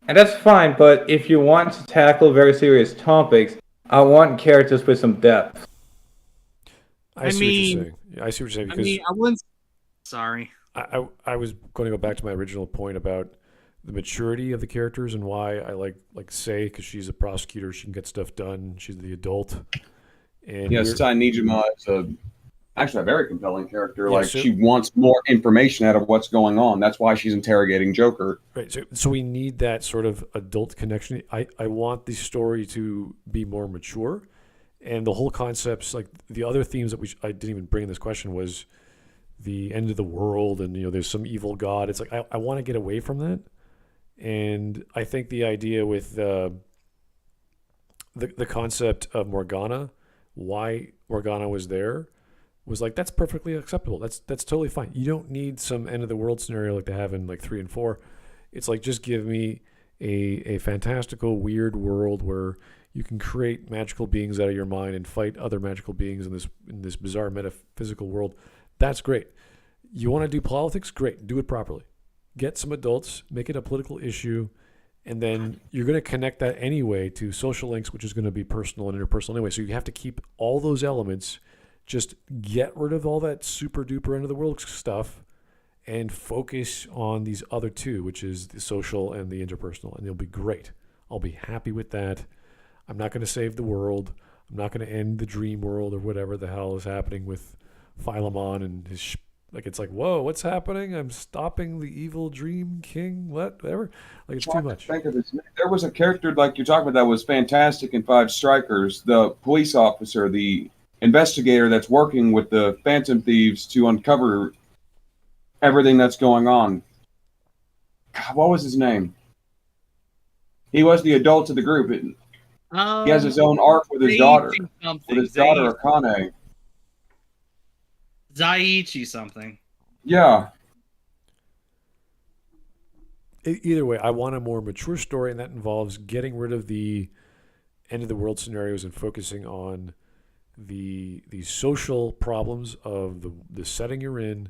And that's fine, but if you want to tackle very serious topics, I want characters with some depth. I see what you're saying. Yeah, I see what you're saying because I wouldn't. Sorry. I was going to go back to my original point about the maturity of the characters and why I like Sei, because she's a prosecutor, she can get stuff done, she's the adult. And Yes, Tai Nijima is actually a very compelling character. Yeah, like so- she wants more information out of what's going on. That's why she's interrogating Joker. right, so we need that sort of adult connection. I want the story to be more mature, and the whole concepts, like the other themes that I didn't even bring in this question was the end of the world, and there's some evil god. It's like I want to get away from that. And I think the idea with the concept of Morgana, why Morgana was there, was like that's perfectly acceptable. That's totally fine. You don't need some end of the world scenario like they have in like 3 and 4. It's like just give me a fantastical weird world where you can create magical beings out of your mind and fight other magical beings in this bizarre metaphysical world. That's great. You want to do politics? Great. Do it properly. Get some adults, make it a political issue, and then you're going to connect that anyway to social links, which is going to be personal and interpersonal anyway. So you have to keep all those elements. Just get rid of all that super duper end of the world stuff and focus on these other two, which is the social and the interpersonal, and you'll be great. I'll be happy with that. I'm not going to save the world. I'm not going to end the dream world or whatever the hell is happening with Philemon and his it's like, whoa, what's happening? I'm stopping the evil dream king, whatever. Like, it's too much. Think of this. There was a character like you're talking about that was fantastic in Five Strikers. The police officer, the investigator that's working with the Phantom Thieves to uncover everything that's going on. God, what was his name? He was the adult of the group. He has his own arc with his daughter. With his daughter, Akane. Zaichi something. Yeah. Either way, I want a more mature story, and that involves getting rid of the end of the world scenarios and focusing on the social problems of the setting you're in,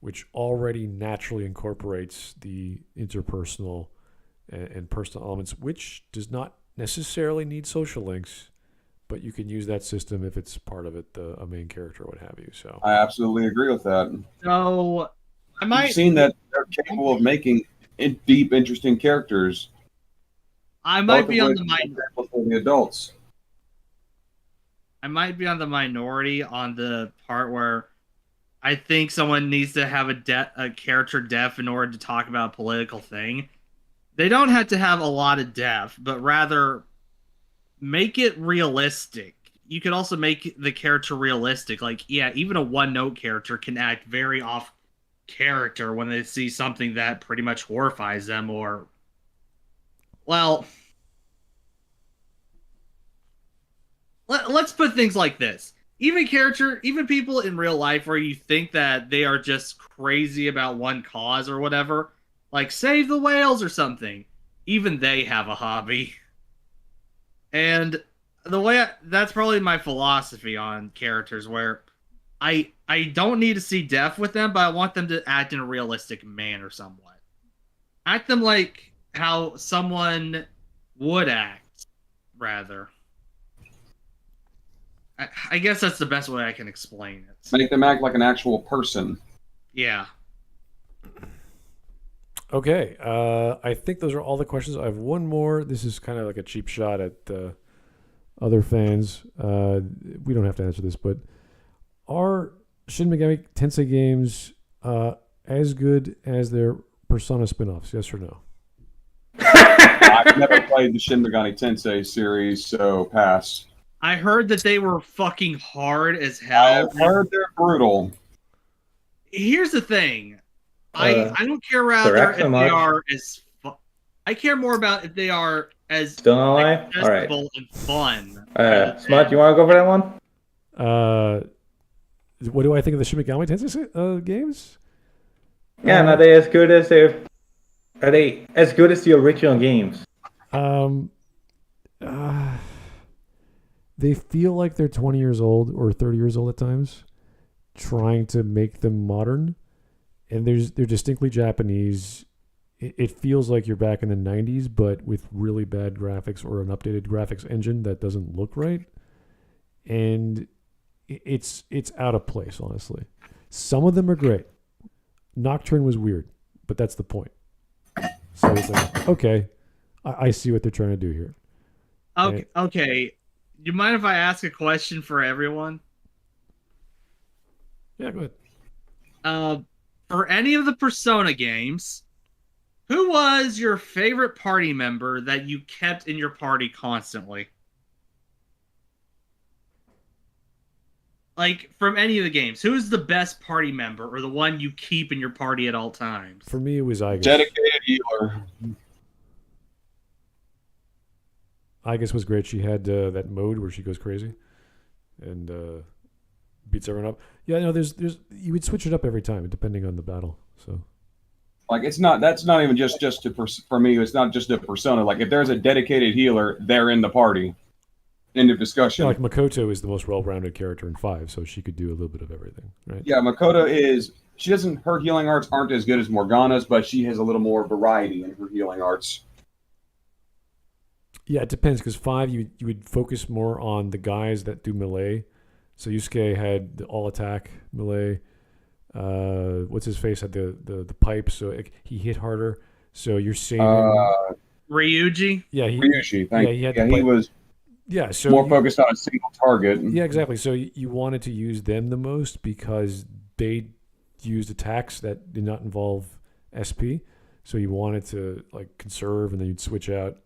which already naturally incorporates the interpersonal and personal elements, which does not necessarily need social links, but you can use that system if it's part of it, a main character, what have you. So I absolutely agree with that. So I might. You've seen that they're capable of making deep, interesting characters. I might both be of on which the are examples for the adults. I might be on the minority on the part where I think someone needs to have a character depth in order to talk about a political thing. They don't have to have a lot of depth, but rather make it realistic. You could also make the character realistic. Like, yeah, even a one-note character can act very off character when they see something that pretty much horrifies them, or, well, let's put things like this. Even people in real life where you think that they are just crazy about one cause or whatever, like save the whales or something, even they have a hobby. And that's probably my philosophy on characters, where I don't need to see depth with them, but I want them to act in a realistic manner somewhat. Act them like how someone would act, rather. I guess that's the best way I can explain it. Make them act like an actual person. Yeah. okay, I think those are all the questions. I have one more. This is kind of like a cheap shot at other fans. We don't have to answer this, but are Shin Megami Tensei games as good as their Persona spin-offs? Yes or no? I've never played the Shin Megami Tensei series, so pass. I heard that they were fucking hard as hell. I've heard they're brutal. Here's the thing. I don't care rather Direct if them they up. are as I care more about if they are as Still not alive? accessible and fun. Smut, you want to go for that one? What do I think of the Shin Megami Tensei games? Yeah, are they as good as the original games? They feel like they're 20 years old or 30 years old at times, trying to make them modern. And they're distinctly Japanese. It feels like you're back in the 90s, but with really bad graphics or an updated graphics engine that doesn't look right. And it's out of place, honestly. Some of them are great. Nocturne was weird, but that's the point. So it's like, okay, I see what they're trying to do here. Okay. You mind if I ask a question for everyone? Yeah, go ahead. For any of the Persona games, who was your favorite party member that you kept in your party constantly? Like, from any of the games, who's the best party member or the one you keep in your party at all times? For me, it was Igus. Dedicated healer. Igus was great. She had that mode where she goes crazy and beats everyone up. Yeah, no, there's you would switch it up every time depending on the battle. So, Like, that's not even just for me. It's not just a persona. Like, if there's a dedicated healer, they're in the party. End of discussion. yeah, like Makoto is the most well-rounded character in 5, so she could do a little bit of everything, right? Yeah, Makoto is. She doesn't. Her healing arts aren't as good as Morgana's, but she has a little more variety in her healing arts. Yeah, it depends because 5 you would focus more on the guys that do melee. So Yusuke had the all attack melee. What's his face had the pipe, so he hit harder. So you're saving. Ryuji? Yeah, Ryushi, he had the he pipe. was Yeah, so more focused on a single target. Yeah, exactly. So you wanted to use them the most because they used attacks that did not involve SP. So you wanted to like conserve, and then you'd switch out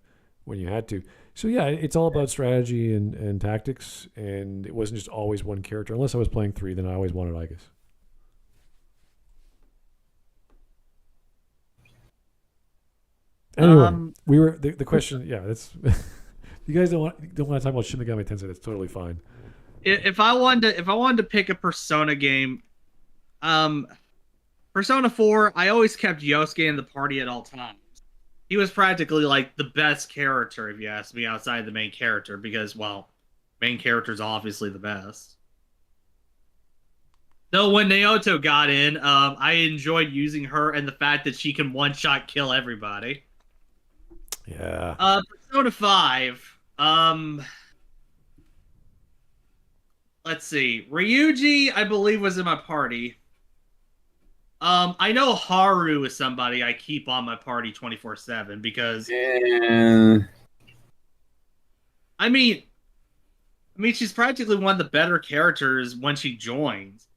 when you had to. So yeah, it's all about strategy and tactics, and it wasn't just always one character. Unless I was playing 3, then I always wanted Igus. Anyway, we were the question. Yeah, that's. You guys don't want to talk about Shin Megami Tensei. That's totally fine. If I wanted to pick a Persona game, Persona 4, I always kept Yosuke in the party at all times. He was practically like the best character, if you ask me, outside the main character, because, well, main character's obviously the best. Though when Naoto got in, I enjoyed using her and the fact that she can one-shot kill everybody. Yeah. Persona 5. Let's see. Ryuji, I believe, was in my party. I know Haru is somebody I keep on my party 24/7 because I mean she's practically one of the better characters when she joins.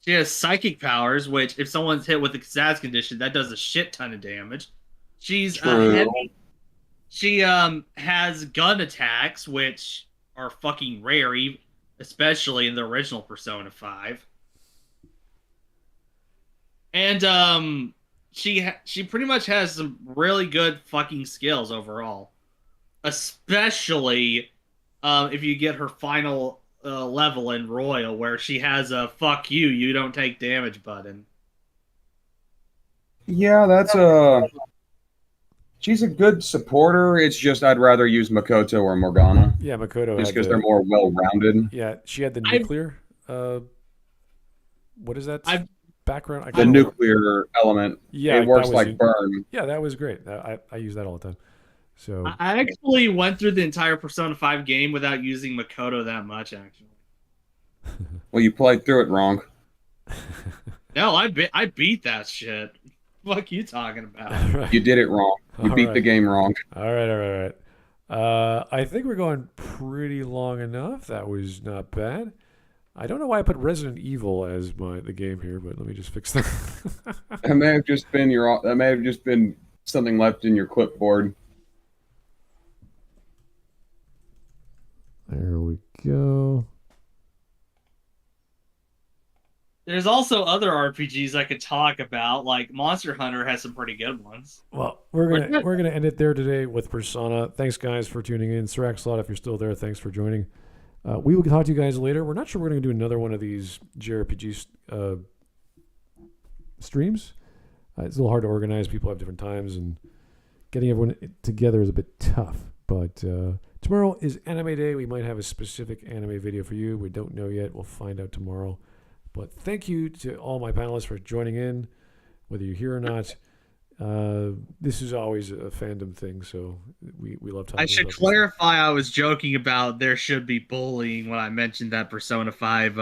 She has psychic powers, which if someone's hit with a Kazaz condition, that does a shit ton of damage. She's heavy. She has gun attacks, which are fucking rare, especially in the original Persona 5. And she pretty much has some really good fucking skills overall, especially if you get her final level in Royal, where she has a "fuck you, you don't take damage" button. Yeah, that's she's a good supporter. It's just I'd rather use Makoto or Morgana. Yeah, Makoto. Just because they're more well-rounded. Yeah, she had the nuclear. What is that background? The nuclear element. Yeah, it works like burn. Yeah, that was great. I use that all the time. So I actually went through the entire Persona 5 game without using Makoto that much, actually. Well, you played through it wrong. No, I beat that shit. What you talking about? Right. You did it wrong. You beat the game wrong. All right. I think we're going pretty long enough. That was not bad. I don't know why I put Resident Evil as the game here, but let me just fix that. That may have just been That may have just been something left in your clipboard. There we go. There's also other RPGs I could talk about, like Monster Hunter has some pretty good ones. Well, we're gonna end it there today with Persona. Thanks, guys, for tuning in. Siraxlot, if you're still there, thanks for joining. We will talk to you guys later. We're not sure we're going to do another one of these JRPG streams. It's a little hard to organize. People have different times, and getting everyone together is a bit tough. But Tomorrow is Anime Day. We might have a specific anime video for you. We don't know yet. We'll find out tomorrow. But thank you to all my panelists for joining in, whether you're here or not. This is always a fandom thing, so we love talking I should about clarify, I was joking about there should be bullying when I mentioned that Persona 5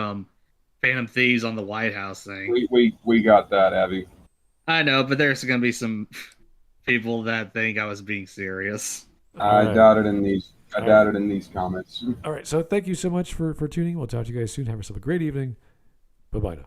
Phantom Thieves on the White House thing. We got that, Abby. I know, but there's going to be some people that think I was being serious. I right. doubt it in these. I doubt it in these comments. All right, so thank you so much for tuning. We'll talk to you guys soon. Have yourself a great evening. Bye-bye now.